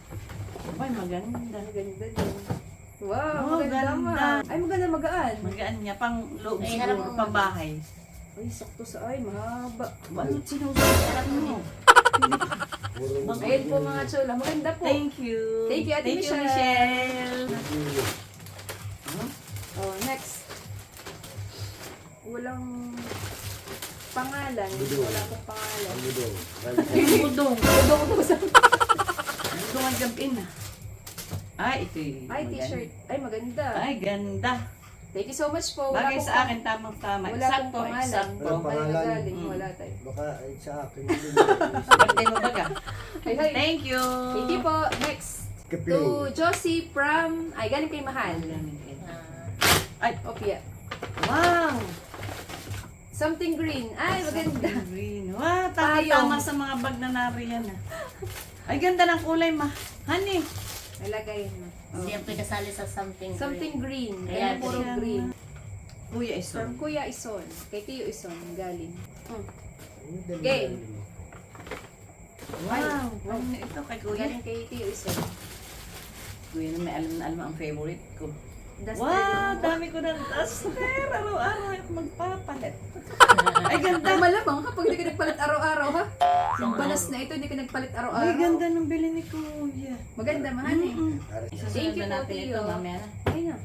[SPEAKER 2] Ay, maganda.
[SPEAKER 1] Maganda din. Wow,
[SPEAKER 2] Oh,
[SPEAKER 1] maganda
[SPEAKER 2] ganda.
[SPEAKER 1] ma. Ay, maganda magaan.
[SPEAKER 2] Magaan niya. Pang loob
[SPEAKER 4] Ay,
[SPEAKER 2] siguro
[SPEAKER 4] harap mo.
[SPEAKER 2] pa bahay.
[SPEAKER 1] Ay, sakto sa ay, mahaba.
[SPEAKER 2] Ano sinusunod mo?
[SPEAKER 1] Ayun po mga chula, maganda po.
[SPEAKER 2] Thank you.
[SPEAKER 1] Thank you, Ate
[SPEAKER 2] Thank you,
[SPEAKER 1] Michelle.
[SPEAKER 2] Michelle.
[SPEAKER 1] Oh, next. Walang pangalan. Wala pong pangalan.
[SPEAKER 3] Budong.
[SPEAKER 2] Budong.
[SPEAKER 1] Budong po sa...
[SPEAKER 2] Budong ang jump in. Ay, ito yung
[SPEAKER 1] Ay,
[SPEAKER 2] maganda.
[SPEAKER 1] t-shirt. Ay, maganda.
[SPEAKER 2] Ay, ganda.
[SPEAKER 1] Thank you so much po. Wala
[SPEAKER 2] Bagay
[SPEAKER 1] pong
[SPEAKER 2] sa akin, tamang-tama.
[SPEAKER 1] Wala pong
[SPEAKER 2] Eksakto,
[SPEAKER 1] pangalan.
[SPEAKER 2] eksakto.
[SPEAKER 3] Walang
[SPEAKER 1] Tayo
[SPEAKER 3] pangalan.
[SPEAKER 1] galing,
[SPEAKER 2] Mm.
[SPEAKER 1] wala tayo.
[SPEAKER 3] Baka ay sa akin.
[SPEAKER 2] Birthday mo baga?
[SPEAKER 1] Ay, hi.
[SPEAKER 2] Thank you.
[SPEAKER 1] Thank you po. Next. To
[SPEAKER 3] Kaping.
[SPEAKER 1] Josie from... Ay, galing kay Mahal.
[SPEAKER 2] Ay,
[SPEAKER 1] Opia.
[SPEAKER 2] wow.
[SPEAKER 1] Something green. Ay, maganda.
[SPEAKER 2] Green. Wow,
[SPEAKER 1] Tayong.
[SPEAKER 2] tama sa mga bag na nariyan. Ay, ganda ng kulay, ma. Honey.
[SPEAKER 1] Nalagay mo.
[SPEAKER 4] Siya po kasali sa something.
[SPEAKER 1] Something green.
[SPEAKER 4] Kaya
[SPEAKER 1] Kaya puro
[SPEAKER 2] green.
[SPEAKER 1] green.
[SPEAKER 2] Kuya Ison.
[SPEAKER 1] From Kuya Ison. Kay Tio Ison. Galing. Game.
[SPEAKER 2] Wow. Ano ito kay Kuya?
[SPEAKER 1] Galing kay Tio Ison.
[SPEAKER 2] Kuya na may alam ang favorite ko.
[SPEAKER 1] Duster
[SPEAKER 2] Wow,
[SPEAKER 1] din.
[SPEAKER 2] dami ko ng duster. Araw-araw ako magpapalit. Ay, ganda.
[SPEAKER 1] Ay, malamang kapag hindi ka nagpalit araw-araw, ha? Yung balas na ito, hindi ka nagpalit araw-araw.
[SPEAKER 2] Ay, ganda ng bili ni Kuya.
[SPEAKER 1] Maganda, mahal eh.
[SPEAKER 2] Mm-mm.
[SPEAKER 1] Thank you
[SPEAKER 2] Isasunod
[SPEAKER 1] po,
[SPEAKER 2] natin
[SPEAKER 1] Tio.
[SPEAKER 2] ito, mamaya na.
[SPEAKER 1] Ay na.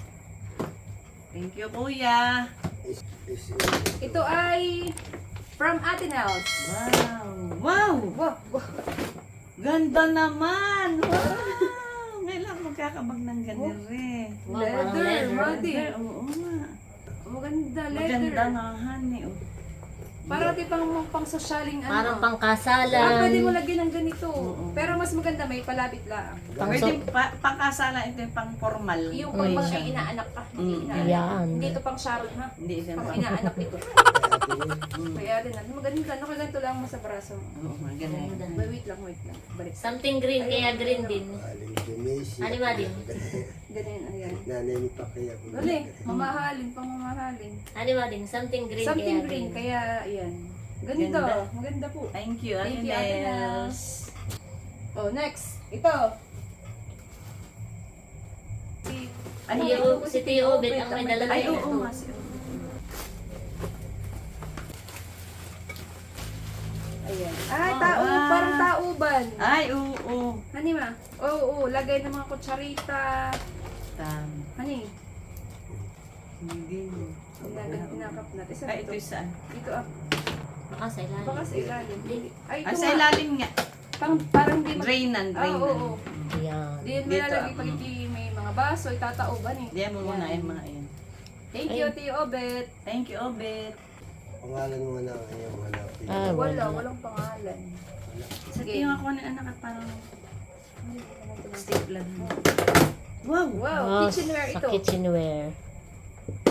[SPEAKER 2] Thank you, Kuya.
[SPEAKER 1] Ito ay from Ate Nels.
[SPEAKER 2] Wow. Wow.
[SPEAKER 1] Wow, wow.
[SPEAKER 2] Ganda naman. Wow. Ngayon lang magkakabag ng ganire.
[SPEAKER 4] Wow,
[SPEAKER 1] Leather,
[SPEAKER 4] leather.
[SPEAKER 1] Madi.
[SPEAKER 2] Oo nga.
[SPEAKER 1] Maganda, leather.
[SPEAKER 2] Maganda nga, honey. Oh.
[SPEAKER 1] Para di pang sosyaling ano.
[SPEAKER 4] Parang
[SPEAKER 1] Ah,
[SPEAKER 4] pangkasalan.
[SPEAKER 1] pwede mo lagyan ng ganito.
[SPEAKER 2] Oo.
[SPEAKER 1] Pero mas maganda, may palapit lang.
[SPEAKER 2] Pwede pangkasala, ito yung pang formal.
[SPEAKER 1] Yung
[SPEAKER 4] Mm.
[SPEAKER 1] pang mga inaanak ka. Hindi
[SPEAKER 2] Mm.
[SPEAKER 1] inaanak.
[SPEAKER 4] Yan.
[SPEAKER 1] Hindi ito pang Sharon, ha?
[SPEAKER 2] Hindi siya
[SPEAKER 1] Pang
[SPEAKER 2] pang...
[SPEAKER 1] inaanak ito. Kaya rin, ano, maganda. Nakaganto lang mo sa braso mo.
[SPEAKER 2] Oo, maganda.
[SPEAKER 1] Wait lang, wait lang. Balik.
[SPEAKER 4] Something green, kaya green din.
[SPEAKER 3] Aling Jumisi.
[SPEAKER 4] Ano ba din?
[SPEAKER 1] Ganyan, ayan.
[SPEAKER 3] Nanay ni Pakaya.
[SPEAKER 1] Dali, mamahalin, pang mamahalin.
[SPEAKER 4] Ano ba din? Something green,
[SPEAKER 1] Something
[SPEAKER 4] kaya
[SPEAKER 1] green, kaya, ayan. Ganda,
[SPEAKER 2] Ganda.
[SPEAKER 1] maganda po.
[SPEAKER 2] Thank you,
[SPEAKER 1] Thank
[SPEAKER 2] Ate
[SPEAKER 1] you, Ate
[SPEAKER 2] Nels.
[SPEAKER 1] Oh, next. Ito.
[SPEAKER 2] Ay,
[SPEAKER 4] Si Tio Obet ang may dala
[SPEAKER 2] Ay,
[SPEAKER 4] nito.
[SPEAKER 2] oo nga.
[SPEAKER 1] Ayan. Ay,
[SPEAKER 2] Wow.
[SPEAKER 1] tao, parang Inuban.
[SPEAKER 2] Ay, oo.
[SPEAKER 1] Hani ma? Oo, lagay ng mga kutsarita. Hani?
[SPEAKER 2] Hindi.
[SPEAKER 1] Inakap natin. Isa
[SPEAKER 2] Ay, ito yung saan?
[SPEAKER 1] Dito ah.
[SPEAKER 4] Baka sa ilalim.
[SPEAKER 1] Baka sa ilalim. Ay, ito
[SPEAKER 2] Ay, sa
[SPEAKER 1] nga.
[SPEAKER 2] ilalim nga.
[SPEAKER 1] Parang hindi
[SPEAKER 2] Drainan,
[SPEAKER 1] Ah,
[SPEAKER 2] drainan.
[SPEAKER 1] oo.
[SPEAKER 4] Yan.
[SPEAKER 1] Di yan
[SPEAKER 2] Dito,
[SPEAKER 1] malalagay pag hindi may mga baso, itataoban eh.
[SPEAKER 2] Diyan mo muna yung mga yan.
[SPEAKER 1] Thank you, Tio Obet.
[SPEAKER 2] Thank you, Obet.
[SPEAKER 3] Pangalan mo na yung hanapin.
[SPEAKER 4] Ah,
[SPEAKER 1] Walang pangalan.
[SPEAKER 2] Sa
[SPEAKER 1] Sige.
[SPEAKER 2] tingin ako na anak at parang stick lang. Wow!
[SPEAKER 1] Wow, kitchenware
[SPEAKER 4] sa
[SPEAKER 1] ito.
[SPEAKER 4] kitchenware.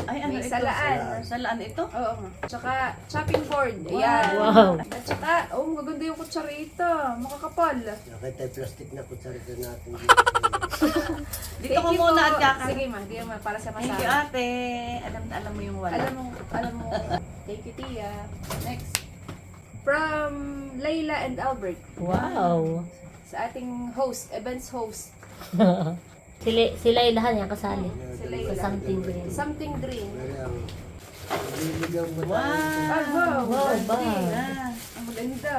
[SPEAKER 2] Ay, ano
[SPEAKER 1] May
[SPEAKER 2] ito?
[SPEAKER 1] salaan.
[SPEAKER 2] Salaan ito?
[SPEAKER 1] Oo nga. Tsaka chopping board. Ayan.
[SPEAKER 4] Wow.
[SPEAKER 1] At tsaka, maganda yung kutsarita. Makakapal.
[SPEAKER 3] Nakita yung plastic na kutsarita natin dito.
[SPEAKER 2] Dito
[SPEAKER 1] Thank
[SPEAKER 2] ko
[SPEAKER 1] you
[SPEAKER 2] muna
[SPEAKER 1] po.
[SPEAKER 2] at kaka.
[SPEAKER 1] Sige ma, di ma, para sa
[SPEAKER 2] Thank you,
[SPEAKER 1] masama.
[SPEAKER 2] ate. Alam mo yung wala.
[SPEAKER 1] Alam mo. Thank you, Tia. Next. From Layla and Albert.
[SPEAKER 4] Wow.
[SPEAKER 1] Sa ating host, events host.
[SPEAKER 4] Sila ilahan yan kasali.
[SPEAKER 1] Si
[SPEAKER 4] Sa
[SPEAKER 1] Layla.
[SPEAKER 4] something green.
[SPEAKER 1] Something green.
[SPEAKER 3] Kaya ang nililigaw mo
[SPEAKER 2] Wow!
[SPEAKER 1] Ay, wow.
[SPEAKER 4] Wow,
[SPEAKER 1] Green.
[SPEAKER 2] Ah,
[SPEAKER 1] Ang maganda.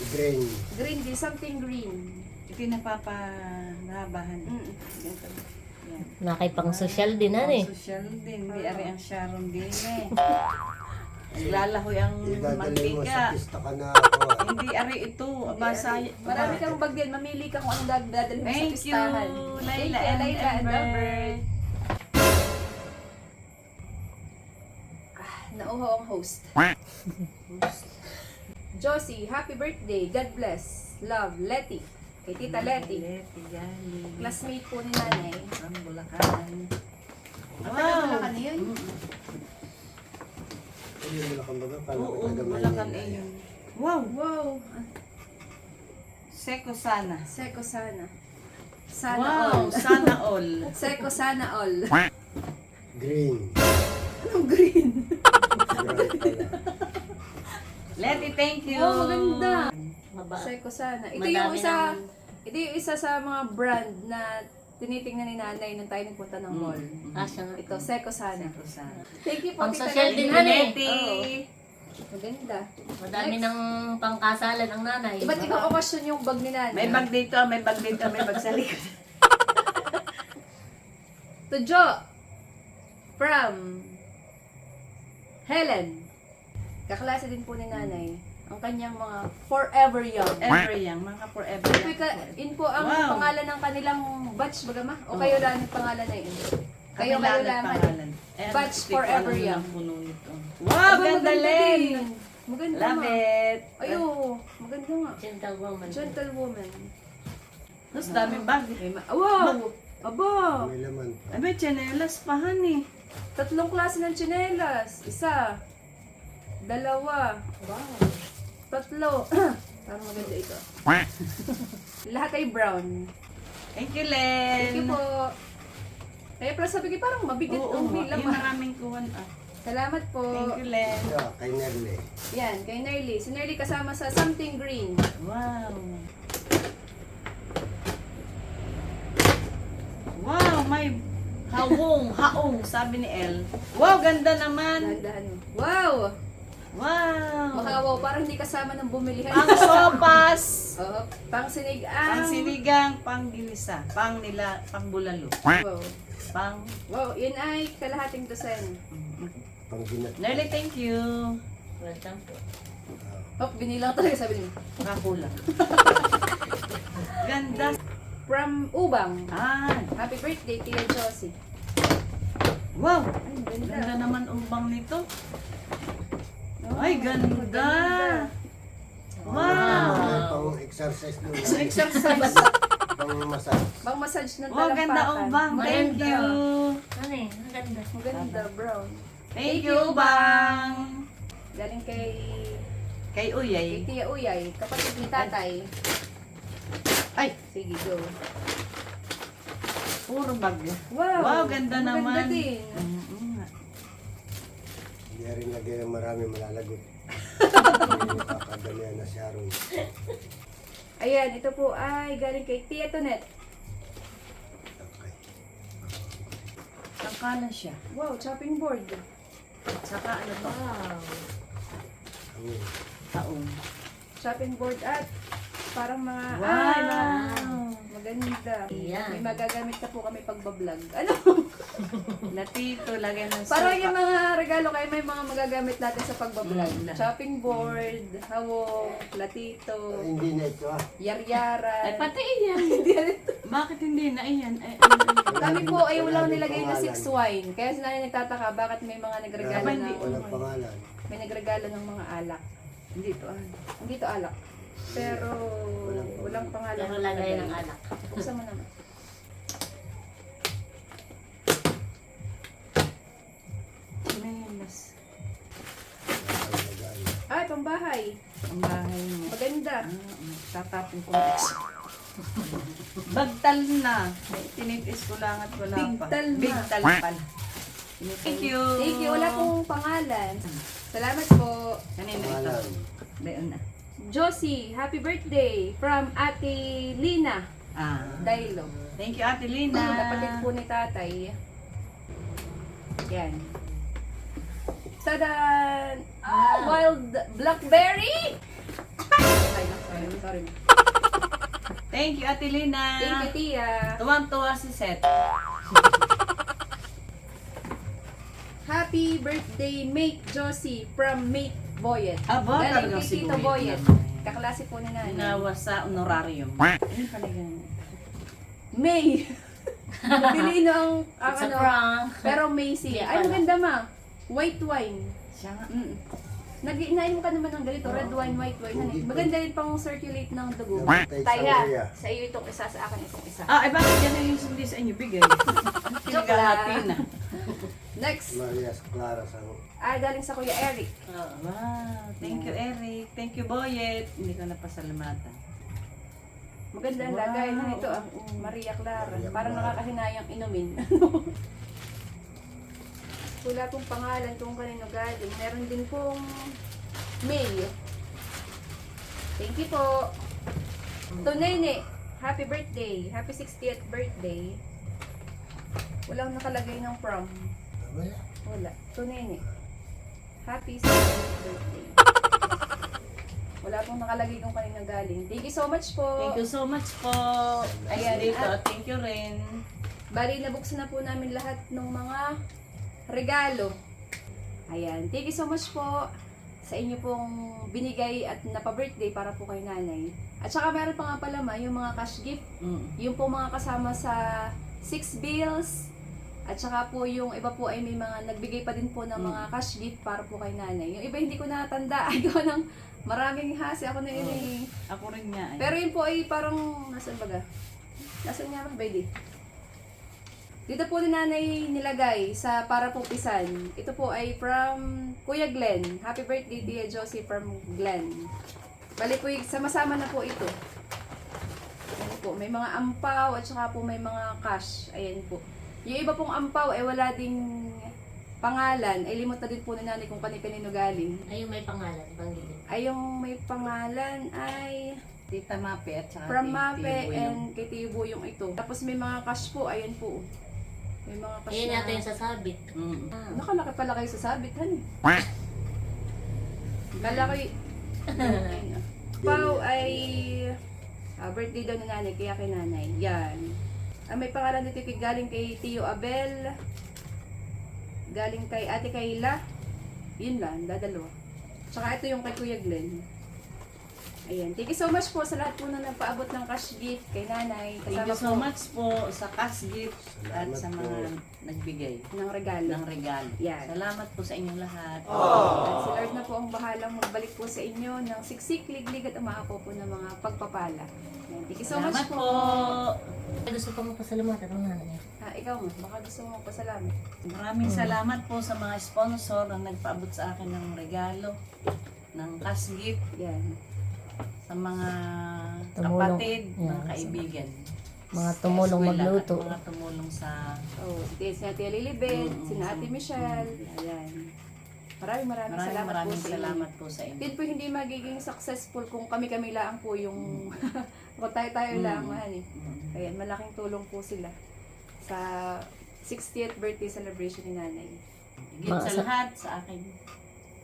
[SPEAKER 3] Green.
[SPEAKER 1] Green din, something green.
[SPEAKER 2] ito yung napapanabahan.
[SPEAKER 1] Mm.
[SPEAKER 2] Ganito. Yan.
[SPEAKER 4] Nakay pang social din han eh.
[SPEAKER 2] Social din. Di ari ang Sharon din eh. Lalahoy ang
[SPEAKER 3] Idadalhin mo
[SPEAKER 2] mantika.
[SPEAKER 3] sa pista ka na ako.
[SPEAKER 2] Hindi ari ito. Abasa.
[SPEAKER 1] Marami kang bag din. Mamili ka kung anong dadalhin mo sa
[SPEAKER 2] Thank you,
[SPEAKER 1] pistahan.
[SPEAKER 2] Layla
[SPEAKER 1] Thank you,
[SPEAKER 2] and
[SPEAKER 1] Layla and
[SPEAKER 2] Albert.
[SPEAKER 1] Albert. Nauho ang host. Josie, happy birthday. God bless. Love, Letty. Kay Tita Letty.
[SPEAKER 2] Leti, yan.
[SPEAKER 1] Classmate po ni nanay.
[SPEAKER 2] Ang Bulacan.
[SPEAKER 1] Wow! Ka na yun?
[SPEAKER 3] Ayun, wala kang baga. Kala ko
[SPEAKER 2] Oo,
[SPEAKER 3] taga
[SPEAKER 2] Bulacan
[SPEAKER 3] Maynila
[SPEAKER 2] eh
[SPEAKER 3] yan.
[SPEAKER 2] yun. Wow!
[SPEAKER 1] Wow!
[SPEAKER 2] Seko sana.
[SPEAKER 1] Seko sana. Sana
[SPEAKER 2] Wow!
[SPEAKER 1] all.
[SPEAKER 2] Sana all.
[SPEAKER 1] Seko sana all.
[SPEAKER 3] Green.
[SPEAKER 1] Anong green?
[SPEAKER 3] Brown pala.
[SPEAKER 2] Leti, thank you.
[SPEAKER 1] Wow, maganda.
[SPEAKER 4] Maba.
[SPEAKER 1] Seko sana. Ito
[SPEAKER 4] Madami
[SPEAKER 1] yung isa,
[SPEAKER 4] ng-
[SPEAKER 1] ito yung isa sa mga brand na tinitingnan ni nanay nung tayo nagpunta ng mall.
[SPEAKER 4] Ah, siya nga.
[SPEAKER 1] Ito, Seko sana.
[SPEAKER 2] Seko sana.
[SPEAKER 1] Thank you po,
[SPEAKER 4] Pang
[SPEAKER 1] Tita
[SPEAKER 4] social
[SPEAKER 1] Letty.
[SPEAKER 4] din han eh.
[SPEAKER 2] Leti.
[SPEAKER 1] Oo. Maganda.
[SPEAKER 4] Madami ng pangkasalan ang nanay.
[SPEAKER 1] Iba't ibang okasyon yung bag ni nanay.
[SPEAKER 2] May bag dito, may bag dito, may bag sa likod.
[SPEAKER 1] To Jo. From Helen. Kaklase din po ni nanay. Ang kanyang mga forever young.
[SPEAKER 2] Ever young, mga forever young.
[SPEAKER 1] Yun po ang
[SPEAKER 2] Wow.
[SPEAKER 1] pangalan ng kanilang batch, baga ma? O kayo lang ang pangalan na yun? Kayo
[SPEAKER 2] Kayo
[SPEAKER 1] lang.
[SPEAKER 2] pangalan.
[SPEAKER 1] Batch forever young.
[SPEAKER 2] Wow,
[SPEAKER 1] Aba,
[SPEAKER 2] ganda
[SPEAKER 1] maganda
[SPEAKER 2] Len.
[SPEAKER 1] din. Maganda
[SPEAKER 2] Love
[SPEAKER 1] ma.
[SPEAKER 2] it.
[SPEAKER 1] Ayo, maganda nga.
[SPEAKER 4] Gentlewoman.
[SPEAKER 1] Gentlewoman.
[SPEAKER 2] Tapos dami bag.
[SPEAKER 1] Wow! Aba!
[SPEAKER 3] May laman pa.
[SPEAKER 2] Ay, may chanelas pa, honey.
[SPEAKER 1] 3 klase ng tsinelas. 1. 2. Wow. 3. Parang maganda ito. Lahat ay brown.
[SPEAKER 2] Thank you,
[SPEAKER 1] Thank you
[SPEAKER 2] Len.
[SPEAKER 1] po. Kaya pala sabi ko, parang mabigat
[SPEAKER 2] Oo,
[SPEAKER 1] ang bilang.
[SPEAKER 2] yun ang aming kuwan.
[SPEAKER 1] Salamat po.
[SPEAKER 2] Thank you, Len.
[SPEAKER 3] Ito, kay Nerle.
[SPEAKER 1] Yan, kay Nerly. Si Nerly kasama sa Something Green.
[SPEAKER 2] Wow. Wow, may haong, sabi ni El. Wow, ganda naman.
[SPEAKER 1] Dahan-dahan mo. Wow!
[SPEAKER 2] Wow.
[SPEAKER 1] Makawaw, parang hindi kasama ng bumilihan.
[SPEAKER 2] Pang sopas.
[SPEAKER 1] Oo, pang sinigang.
[SPEAKER 2] Pang sinigang, pang ginisa, pang bulalo.
[SPEAKER 1] Wow.
[SPEAKER 2] Pang...
[SPEAKER 1] Wow, yun ay kalahating dosen.
[SPEAKER 3] Pang ginat.
[SPEAKER 2] Nerly, thank you.
[SPEAKER 4] Welcome po.
[SPEAKER 1] Oh, binilang talaga sabi niyo.
[SPEAKER 2] Kakulang. Ganda.
[SPEAKER 1] From Ubang.
[SPEAKER 2] Ah,
[SPEAKER 1] Happy birthday, Tia Josie.
[SPEAKER 2] wow.
[SPEAKER 1] Ay, ganda.
[SPEAKER 2] Ganda naman ubang nito.
[SPEAKER 1] Oh,
[SPEAKER 2] Ay, ganda. Wow.
[SPEAKER 3] Pang exercise doon.
[SPEAKER 1] Exercise.
[SPEAKER 3] Pang massage.
[SPEAKER 1] Bang massage ng
[SPEAKER 2] Wow,
[SPEAKER 1] talampakan.
[SPEAKER 2] ganda ubang. Thank
[SPEAKER 4] Maganda.
[SPEAKER 2] you.
[SPEAKER 4] Ano eh, ang ganda.
[SPEAKER 1] Maganda, brown.
[SPEAKER 2] Thank you, ubang.
[SPEAKER 1] Galing kay
[SPEAKER 2] Kay Uyay.
[SPEAKER 1] Tia Uyay, kapatid ni tatay.
[SPEAKER 2] Ay,
[SPEAKER 1] Sige, go.
[SPEAKER 2] puro bag.
[SPEAKER 1] Wow!
[SPEAKER 2] Wow, ganda
[SPEAKER 1] Maganda
[SPEAKER 2] naman.
[SPEAKER 1] din.
[SPEAKER 2] nga.
[SPEAKER 3] Hindi rin lagay ng marami malalagot. Kakadalian na Sharon.
[SPEAKER 1] Ayan, ito po ay galing kay Tia Tonet.
[SPEAKER 3] Okay.
[SPEAKER 2] Saka na siya.
[SPEAKER 1] Wow, chopping board.
[SPEAKER 2] Saka ano to?
[SPEAKER 4] Wow.
[SPEAKER 3] Ano?
[SPEAKER 2] Taong.
[SPEAKER 1] Chopping board at Parang mga,
[SPEAKER 2] Wow!
[SPEAKER 1] maganda.
[SPEAKER 4] Ayan.
[SPEAKER 1] May magagamit na po kami pagbablog. Ano?
[SPEAKER 2] Latito, lagay ng
[SPEAKER 1] Parang yung
[SPEAKER 2] sopa.
[SPEAKER 1] mga regalo kayo, may mga magagamit natin sa pagbablog.
[SPEAKER 2] Mm.
[SPEAKER 1] Chopping board, hawong, latito,
[SPEAKER 3] Hindi na ito ah.
[SPEAKER 1] yaryaran.
[SPEAKER 2] Ay, pati iyan. Bakit hindi na iyan? Ay,
[SPEAKER 1] Kami po ay walang
[SPEAKER 3] Wala
[SPEAKER 1] nilagay na
[SPEAKER 3] pangalan.
[SPEAKER 1] 6 wine. Kaya sila nagtataka bakit may mga nagregalo
[SPEAKER 2] Wala,
[SPEAKER 1] na
[SPEAKER 2] hindi.
[SPEAKER 3] Walang pangalan.
[SPEAKER 1] may nagregalo ng mga alak.
[SPEAKER 2] hindi to.
[SPEAKER 1] Hindi to alak. Pero walang pangalan.
[SPEAKER 4] Pero lagay ng alak.
[SPEAKER 1] Buksan mo naman.
[SPEAKER 2] Menas.
[SPEAKER 1] Ay, pambahay.
[SPEAKER 2] Ang bahay mo.
[SPEAKER 1] Maganda.
[SPEAKER 2] Tatapin ko na. Bagtal na. Tinitis ko lang at wala pa.
[SPEAKER 1] Bigtal na.
[SPEAKER 2] Bigtal pala. Thank you.
[SPEAKER 1] Thank you. Wala pong pangalan. Salamat po.
[SPEAKER 2] Kanino ito?
[SPEAKER 3] Pangalan.
[SPEAKER 2] Dayon na.
[SPEAKER 1] Josie, happy birthday from Ate Lina
[SPEAKER 2] Ah.
[SPEAKER 1] Dailo.
[SPEAKER 2] Thank you, Ate Lina.
[SPEAKER 1] Kapatid po ni tatay. Yan. Tadan! Wild blackberry! Ay, sorry.
[SPEAKER 2] Thank you, Ate Lina.
[SPEAKER 1] Thank you, Tia.
[SPEAKER 2] Tuwang-tuwa si Seth.
[SPEAKER 1] Happy birthday, Mate Josie from Mate Boyet.
[SPEAKER 2] Aba,
[SPEAKER 1] Galing
[SPEAKER 2] talagang
[SPEAKER 1] kay
[SPEAKER 2] si
[SPEAKER 1] Tito
[SPEAKER 2] Boyet
[SPEAKER 1] Boyet.
[SPEAKER 2] naman.
[SPEAKER 1] Kaklase po ni nanay.
[SPEAKER 2] Ginawa sa honorarium. Ano pala ganun?
[SPEAKER 1] May! Pilino ang
[SPEAKER 4] It's a
[SPEAKER 1] ano.
[SPEAKER 4] prank.
[SPEAKER 1] Pero Macy.
[SPEAKER 4] Yeah,
[SPEAKER 1] Ay,
[SPEAKER 4] pala.
[SPEAKER 1] maganda ma. White wine.
[SPEAKER 2] Siya nga.
[SPEAKER 1] Nag-inain mo ka naman ng ganito, red wine, white wine. Honey.
[SPEAKER 3] Hindi pa.
[SPEAKER 1] Maganda rin pang circulate ng dugo.
[SPEAKER 3] Dapat tayo sa
[SPEAKER 1] Taya,
[SPEAKER 3] Korea.
[SPEAKER 1] sa iyo itong isa, sa akin itong isa.
[SPEAKER 2] Ah, ay bakit yan yung hindi sa inyo bigay? Pinaghahati na.
[SPEAKER 1] Next,
[SPEAKER 3] Marias Clara sa
[SPEAKER 1] galing sa Kuya Eric.
[SPEAKER 2] Wow, thank you Eric. Thank you Boyet. Hindi ko napasalamatan.
[SPEAKER 1] Maganda ang
[SPEAKER 2] Wow.
[SPEAKER 1] lagay na nito, Maria Clara.
[SPEAKER 3] Maria
[SPEAKER 1] Parang
[SPEAKER 3] Clara.
[SPEAKER 1] nakakahinayang inumin. Wala pong pangalan kung kanino galing. Meron din pong mail. Thank you po. To Nene, happy birthday. Happy 60th birthday. Walang nakalagay ng prom. Wala. To Nene. Happy 60th birthday. Wala pong nakalagay kung kanino galing. Thank you so much po.
[SPEAKER 2] Thank you so much po.
[SPEAKER 1] Ayan,
[SPEAKER 2] Ayan dito.
[SPEAKER 1] at-
[SPEAKER 2] Thank you rin.
[SPEAKER 1] Bali, nabuksan na po namin lahat ng mga regalo. Ayan. Thank you so much po sa inyo pong binigay at napa-birthday para po kay nanay. At saka meron pa nga pala yung mga cash gift. Yung po mga kasama sa 6 bills. At saka po yung iba po ay may mga nagbigay pa din po ng mga cash gift para po kay nanay. Yung iba hindi ko natanda. Ay ko ng maraming hasi. Ako na yun eh.
[SPEAKER 2] Ako rin nga.
[SPEAKER 1] Pero yun po ay parang, nasan baga? Nasan nga ba, Baby? Dito po ni nanay nilagay sa para po pisan. Ito po ay from Kuya Glenn. Happy birthday, Tia Josie from Glenn. Bali po, sama-sama na po ito. Ayan po, may mga ampaw at saka po may mga cash. Ayan po. Yung iba pong ampaw ay wala ding pangalan. Ay limot na din po ni nanay kung kanino galing.
[SPEAKER 4] Ayun, may pangalan. Panggilin.
[SPEAKER 1] Ay yung may pangalan ay
[SPEAKER 2] Tita Mape at saka
[SPEAKER 1] from
[SPEAKER 2] Tita
[SPEAKER 1] Mape
[SPEAKER 2] Boyong.
[SPEAKER 1] and kay Tio Boyong ito. Tapos may mga cash po, ayan po. May mga cash
[SPEAKER 4] Ayun
[SPEAKER 1] na.
[SPEAKER 4] yata yung sasabit.
[SPEAKER 2] Mm.
[SPEAKER 1] Nakalaki pala kayo sa sabit, honey. Malaki. Pau ay birthday daw ni nanay, kaya kay nanay. Yan. May pangalan dito galing kay Tio Abel. Galing kay Ate Kayla. Yun lang, dadalawa. Tsaka ito yung kay Kuya Glenn. Ayan. Thank you so much po sa lahat po na nagpaabot ng cash gift kay nanay.
[SPEAKER 2] Thank you so much po sa cash gift at
[SPEAKER 3] Salamat
[SPEAKER 2] sa
[SPEAKER 3] po.
[SPEAKER 2] mga nagbigay
[SPEAKER 1] ng regalo.
[SPEAKER 2] ng regalo.
[SPEAKER 1] Yan.
[SPEAKER 2] Salamat po sa inyong lahat.
[SPEAKER 1] At si Lord na po ang bahalang magbalik po sa inyo ng siksik, liglig at umaapo po ng mga pagpapala. Yan. Thank you so much
[SPEAKER 2] Salamat
[SPEAKER 1] po.
[SPEAKER 4] Gusto ko magpasalamatan ng nanay.
[SPEAKER 1] Ikaw mo, baka gusto mo magpasalamat.
[SPEAKER 2] Maraming salamat po sa mga sponsor na nagpaabot sa akin ng regalo, ng cash gift,
[SPEAKER 1] Yan.
[SPEAKER 2] sa mga
[SPEAKER 4] Tumulong.
[SPEAKER 2] kapatid,
[SPEAKER 4] Yeah,
[SPEAKER 2] mga kaibigan.
[SPEAKER 4] Mga tumulong
[SPEAKER 2] Eskwela at
[SPEAKER 4] magluto.
[SPEAKER 2] Mga tumulong sa...
[SPEAKER 1] Oh, si Ate Lilibet,
[SPEAKER 2] Mm,
[SPEAKER 1] si Ate Michelle. Ayan. Maraming
[SPEAKER 2] Maraming
[SPEAKER 1] salamat
[SPEAKER 2] salamat
[SPEAKER 1] po
[SPEAKER 2] po sa inyo.
[SPEAKER 1] Din po hindi magiging successful kung kami-kami lang po yung kung tayo-tayo lang, mahal eh.
[SPEAKER 2] Mm.
[SPEAKER 1] Ayan, malaking tulong po sila sa 60th birthday celebration ni nanay.
[SPEAKER 2] Higit sa lahat, sa akin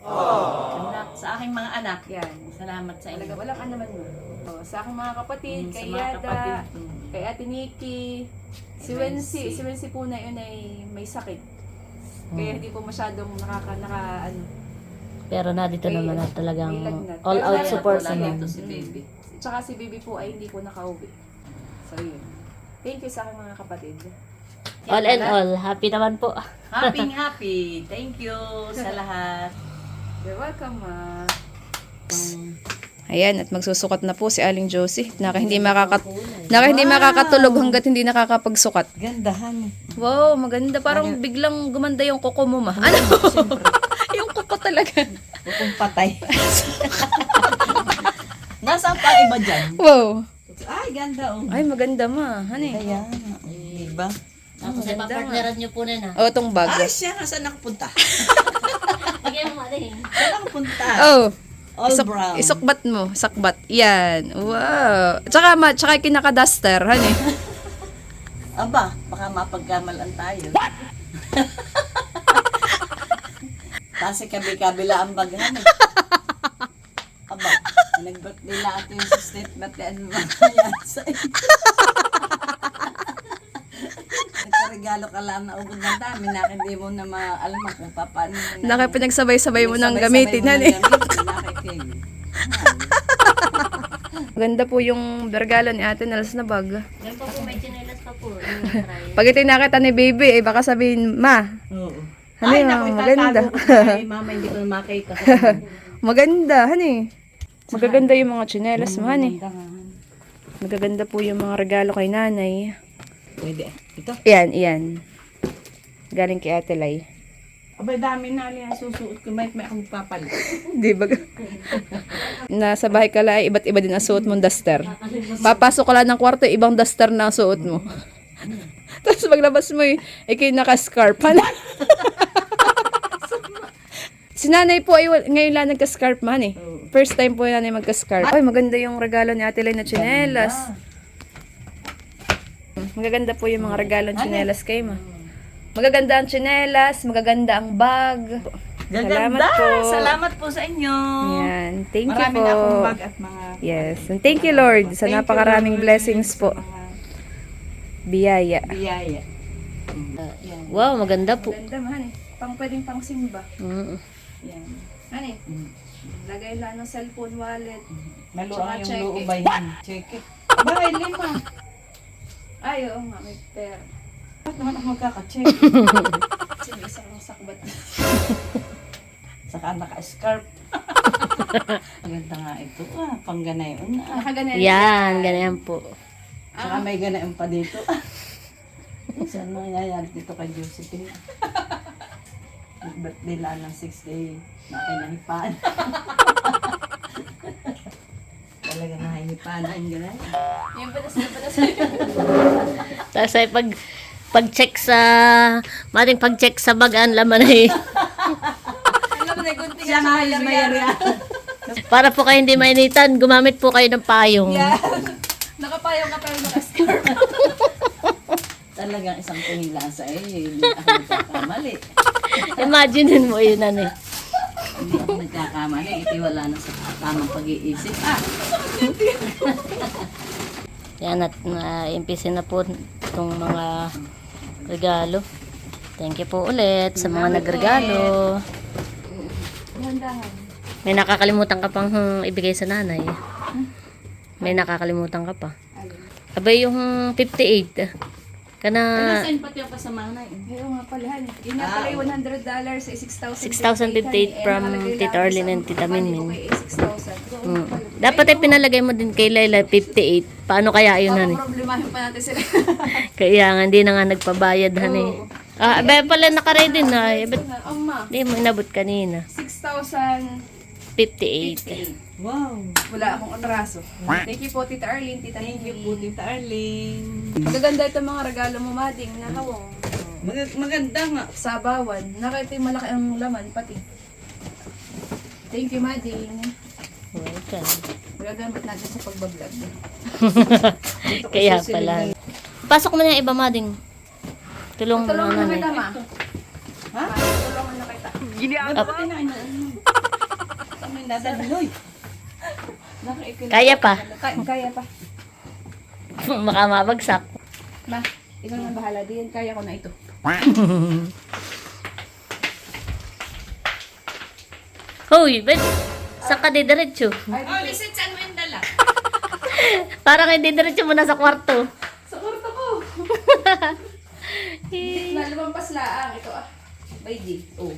[SPEAKER 2] Anak, sa aking mga anak.
[SPEAKER 1] Yan.
[SPEAKER 2] Salamat sa
[SPEAKER 1] Talaga,
[SPEAKER 2] inyo.
[SPEAKER 1] walang ano man mo. Sa aking mga kapatid,
[SPEAKER 2] Sa
[SPEAKER 1] kay
[SPEAKER 2] mga
[SPEAKER 1] Yada,
[SPEAKER 2] kapatid.
[SPEAKER 1] kay Ate Nikki, si
[SPEAKER 2] Kay
[SPEAKER 1] Wensi.
[SPEAKER 2] Wensi.
[SPEAKER 1] Si Wensi po na yun ay may sakit. Kaya hindi po masyadong ano.
[SPEAKER 4] Pero na dito
[SPEAKER 1] May-
[SPEAKER 4] naman na talagang
[SPEAKER 1] may lagnat.
[SPEAKER 4] all
[SPEAKER 1] Pero
[SPEAKER 4] out
[SPEAKER 1] wala
[SPEAKER 4] support
[SPEAKER 2] Wala
[SPEAKER 4] naman.
[SPEAKER 2] dito si baby.
[SPEAKER 1] Tsaka si Baby po ay hindi po nakauwi. So yun. Thank you sa aking mga kapatid.
[SPEAKER 4] All and all, happy naman po.
[SPEAKER 2] Happy. Thank you sa lahat.
[SPEAKER 1] You're welcome, ma.
[SPEAKER 5] Ayan, at magsusukat na po si Aling Josie. Naka hindi makakatulog hanggat hindi nakakapagsukat.
[SPEAKER 2] Gandahan.
[SPEAKER 5] Wow, maganda. Parang biglang gumanda yung kuko mo, ma. Ano? Yung kuko talaga.
[SPEAKER 2] Kung patay. Nasaan pa iba dyan?
[SPEAKER 5] Wow.
[SPEAKER 2] Ay, ganda oh.
[SPEAKER 5] Ay, maganda, ma. Hani?
[SPEAKER 2] Ayan. Diba?
[SPEAKER 4] Tapos ay papartneran nyo po na na.
[SPEAKER 5] Oh, tong bag.
[SPEAKER 2] Ay, siya. Saan nakapunta?
[SPEAKER 4] Lagyan mo maling.
[SPEAKER 2] Saan nakapunta?
[SPEAKER 5] Oh.
[SPEAKER 2] All brown.
[SPEAKER 5] Isukbat mo. Sakbat. Yan. Wow. Tsaka, tsaka kinaka-duster. Hani?
[SPEAKER 2] Aba, baka mapagkamalan tayo. Kasi kabi-kabila ang bagahan eh. Aba, nag-birthday na ito yung state batean mo yan sa nagkaregalo ka lang na ugod ng dami na hindi mo na maalma kung paano mo na.
[SPEAKER 5] Nakapinagsabay-sabay mo nang
[SPEAKER 2] Sabay-sabay
[SPEAKER 5] gamitin.
[SPEAKER 2] mo
[SPEAKER 5] Hani?
[SPEAKER 2] nang gamitin, nakikig.
[SPEAKER 5] Maganda po yung regalo ni Ate Nels na bag.
[SPEAKER 4] Yan pa po, may chinelas pa po. Yung try.
[SPEAKER 5] Pag ito nakita ni baby, eh, baka sabihin, ma,
[SPEAKER 2] Oo.
[SPEAKER 5] Ano
[SPEAKER 2] Ay,
[SPEAKER 5] yun,
[SPEAKER 2] naku,
[SPEAKER 5] maganda.
[SPEAKER 2] itatago ko na. Ay, mama, hindi ko na makita.
[SPEAKER 5] maganda, hani. Magaganda yung mga tsinelas mo, hani.
[SPEAKER 2] Ganda nga.
[SPEAKER 5] Magaganda po yung mga regalo kay nanay.
[SPEAKER 2] Pwede. Ito.
[SPEAKER 5] Yan. Galing kay Ate Lai.
[SPEAKER 2] Abay, dami na ali ang susuot ko. May akong papalit.
[SPEAKER 5] Di ba? Nasa bahay ka lang, iba't iba din ang suot mong duster. Papasok ka lang ng kwarto, ibang duster na ang suot mo. Tapos paglabas mo, ikay naka-scarf. Ano? Si nanay po ay ngayon lang nagka-scarf man eh. First time po yung nanay magka-scarf. Ay, maganda yung regalo ni Ate Lai na tsinelas. Magaganda po yung mga regalo ng tsinelas kay ma. Magaganda ang tsinelas, magaganda ang bag. Salamat
[SPEAKER 2] Gaganda!
[SPEAKER 5] po.
[SPEAKER 2] Salamat po sa inyo.
[SPEAKER 5] Yan. Thank you
[SPEAKER 2] Marami
[SPEAKER 5] po.
[SPEAKER 2] na akong bag at mga...
[SPEAKER 5] Yes. And thank you, Lord, sa
[SPEAKER 2] Thank you,
[SPEAKER 5] napakaraming
[SPEAKER 2] Lord,
[SPEAKER 5] blessings
[SPEAKER 2] sa
[SPEAKER 5] po.
[SPEAKER 2] mga
[SPEAKER 5] Biyaya.
[SPEAKER 2] biyaya.
[SPEAKER 4] Wow, maganda po.
[SPEAKER 1] Ganda, ma, hani. Pwedeng pang simba.
[SPEAKER 4] Mm.
[SPEAKER 1] Yan. Hani. Lagay lang ng cellphone wallet.
[SPEAKER 2] Maluang
[SPEAKER 1] Tsaka
[SPEAKER 2] yung
[SPEAKER 1] cheque.
[SPEAKER 2] luubayan. Check it. Abay, 5.
[SPEAKER 1] Ay, oo nga, may pera.
[SPEAKER 2] Ba't naman ako magkaka-check?
[SPEAKER 1] Kasi may isang sakbat.
[SPEAKER 2] Saka naka-scarf. Ang ganda nga ito. Pangganay.
[SPEAKER 1] Nakaganyan.
[SPEAKER 4] Yan, ganyan po.
[SPEAKER 2] Saka may ganayon pa dito. Saan nangyayari dito kay Josephine? Birthday lang ng 6 day. Nakinahipan. Talaga nahihipan. Ang ganay.
[SPEAKER 1] Yung patas.
[SPEAKER 4] Tapos ay pag-check sa, mating pag-check sa bag, ang laman ay,
[SPEAKER 1] Alam mo na, gunting
[SPEAKER 2] Siya nga yung mayari.
[SPEAKER 4] para po kayo hindi mainitan, gumamit po kayo ng payong.
[SPEAKER 1] Nakapayong ka pero naka-scarf.
[SPEAKER 2] Talagang isang pangilasa eh. Hindi ako nagkakamali.
[SPEAKER 4] Imagine mo yun, ano eh.
[SPEAKER 2] Hindi ako nagkakamali. Ito wala na sa tamang pag-iisip.
[SPEAKER 4] Yan, at na-impisin na po itong mga regalo. Thank you po ulit sa mga nagregalo.
[SPEAKER 1] Dahan-dahan.
[SPEAKER 4] May nakakalimutan ka pang ibigay sa nanay. May nakakalimutan ka pa. Abay yung 58. Kana
[SPEAKER 2] Nasaan pati ang kasama na eh.
[SPEAKER 1] Ayun nga pala, hani. Yun nga pala yung $100 sa
[SPEAKER 4] 6,058 from Tita Arlene and Tita Minmin.
[SPEAKER 1] Okay, 6,000. So,
[SPEAKER 4] Dapat ay pinalagay mo din kay Layla 58. Paano kaya yun, honey?
[SPEAKER 1] problemahin pa natin sila.
[SPEAKER 4] Kaya nga, hindi na nga nagpabayad, honey. Ah, abay pala nakaready na. Ba't
[SPEAKER 1] Ma,
[SPEAKER 4] di mo inabot kanina?
[SPEAKER 1] 6,058.
[SPEAKER 4] 58.
[SPEAKER 2] Wow.
[SPEAKER 1] Wala akong atraso. Thank you po, Tita Arlene, Tita
[SPEAKER 2] Thank you
[SPEAKER 1] Nini.
[SPEAKER 2] po, Tita Arlene.
[SPEAKER 1] Magaganda ito mga regalo mo, Mading, na hawang.
[SPEAKER 2] Maganda nga.
[SPEAKER 1] Sabawan. Nakita yung malaki ang laman, pati. Thank you, Mading.
[SPEAKER 4] Welcome.
[SPEAKER 1] Magagamit natin sa pagbablog.
[SPEAKER 4] Kaya pala. Pasok mo na yung iba, Mading. Tulong mo
[SPEAKER 1] Tulungan
[SPEAKER 4] na,
[SPEAKER 1] na kita,
[SPEAKER 4] nanay.
[SPEAKER 1] ma.
[SPEAKER 2] Ha?
[SPEAKER 1] Tulungan na kita.
[SPEAKER 2] Ba't tinain na? aking dadalhin, Noy.
[SPEAKER 4] Kaya pa.
[SPEAKER 1] Kaya pa.
[SPEAKER 4] Baka mabagsak.
[SPEAKER 1] Ma, ikaw na bahala din. Kaya ko na ito.
[SPEAKER 4] Hoy, ba't saan ka didiretso?
[SPEAKER 2] Oh, listen, saan mo yung dala?
[SPEAKER 4] Parang hindi diretso mo na sa kwarto.
[SPEAKER 1] Sa kwarto ko. Na lumampas laang. Ito By G. Oh.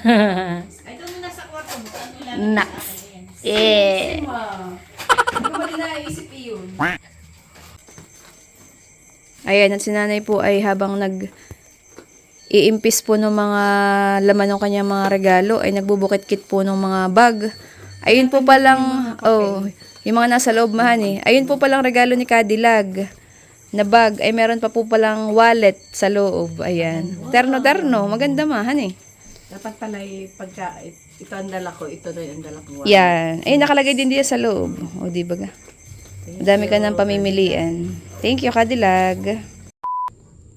[SPEAKER 2] Ay, ito muna sa kwarto mo. Ano lang?
[SPEAKER 4] Naks. Eh.
[SPEAKER 1] Ma. Ano ba din naisip yun?
[SPEAKER 5] Ayan, at si nanay po ay habang iimpis po ng mga laman ng kanyang mga regalo, ay nagbubukit-kit po ng mga bag. Ayun po palang, yung mga nasa loob mahan eh. Ayun po palang regalo ni Cadillac na bag. Ay meron pa po palang wallet sa loob. Ayan. Terno-terno. Maganda mahan eh.
[SPEAKER 2] Dapat pala pagka ito ang dala ko, ito na yung dala ko.
[SPEAKER 5] Yan. Ay, nakalagay din diyan sa loob. O, di ba ga? Madami ka ng pamimilian. Thank you, Cadillac.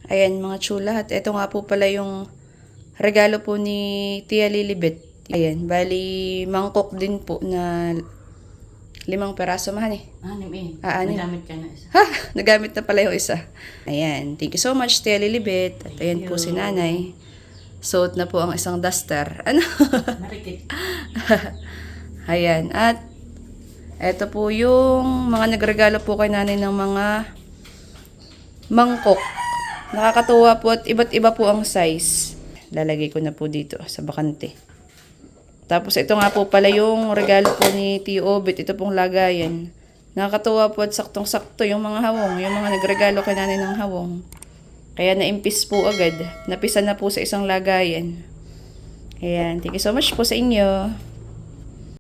[SPEAKER 5] Ayan, mga chula. At ito nga po pala yung regalo po ni Tia Lilibet. Ayan, bali mangkok din po na 5 peraso mahan eh.
[SPEAKER 2] Anim eh.
[SPEAKER 5] Anim.
[SPEAKER 2] Nagamit ka na isa.
[SPEAKER 5] Ha! Nagamit na pala yung isa. Ayan, thank you so much, Tia Lilibet. At ayan po si nanay. Suot na po ang isang duster. Ano?
[SPEAKER 2] Marikit.
[SPEAKER 5] Ayan, at eto po yung mga nagregalo po kay nanay ng mga mangkok. Nakakatuwa po at iba't iba po ang size. Lalagay ko na po dito sa bakante. Tapos ito nga po pala yung regalo po ni Tio Obet. Ito pong lagayan. Nakakatuwa po at saktong-sakto yung mga hawong. Yung mga nagregalo kay nanay ng hawong. Kaya naimpis po agad. Napisan na po sa isang lagayan. Ayan, thank you so much po sa inyo.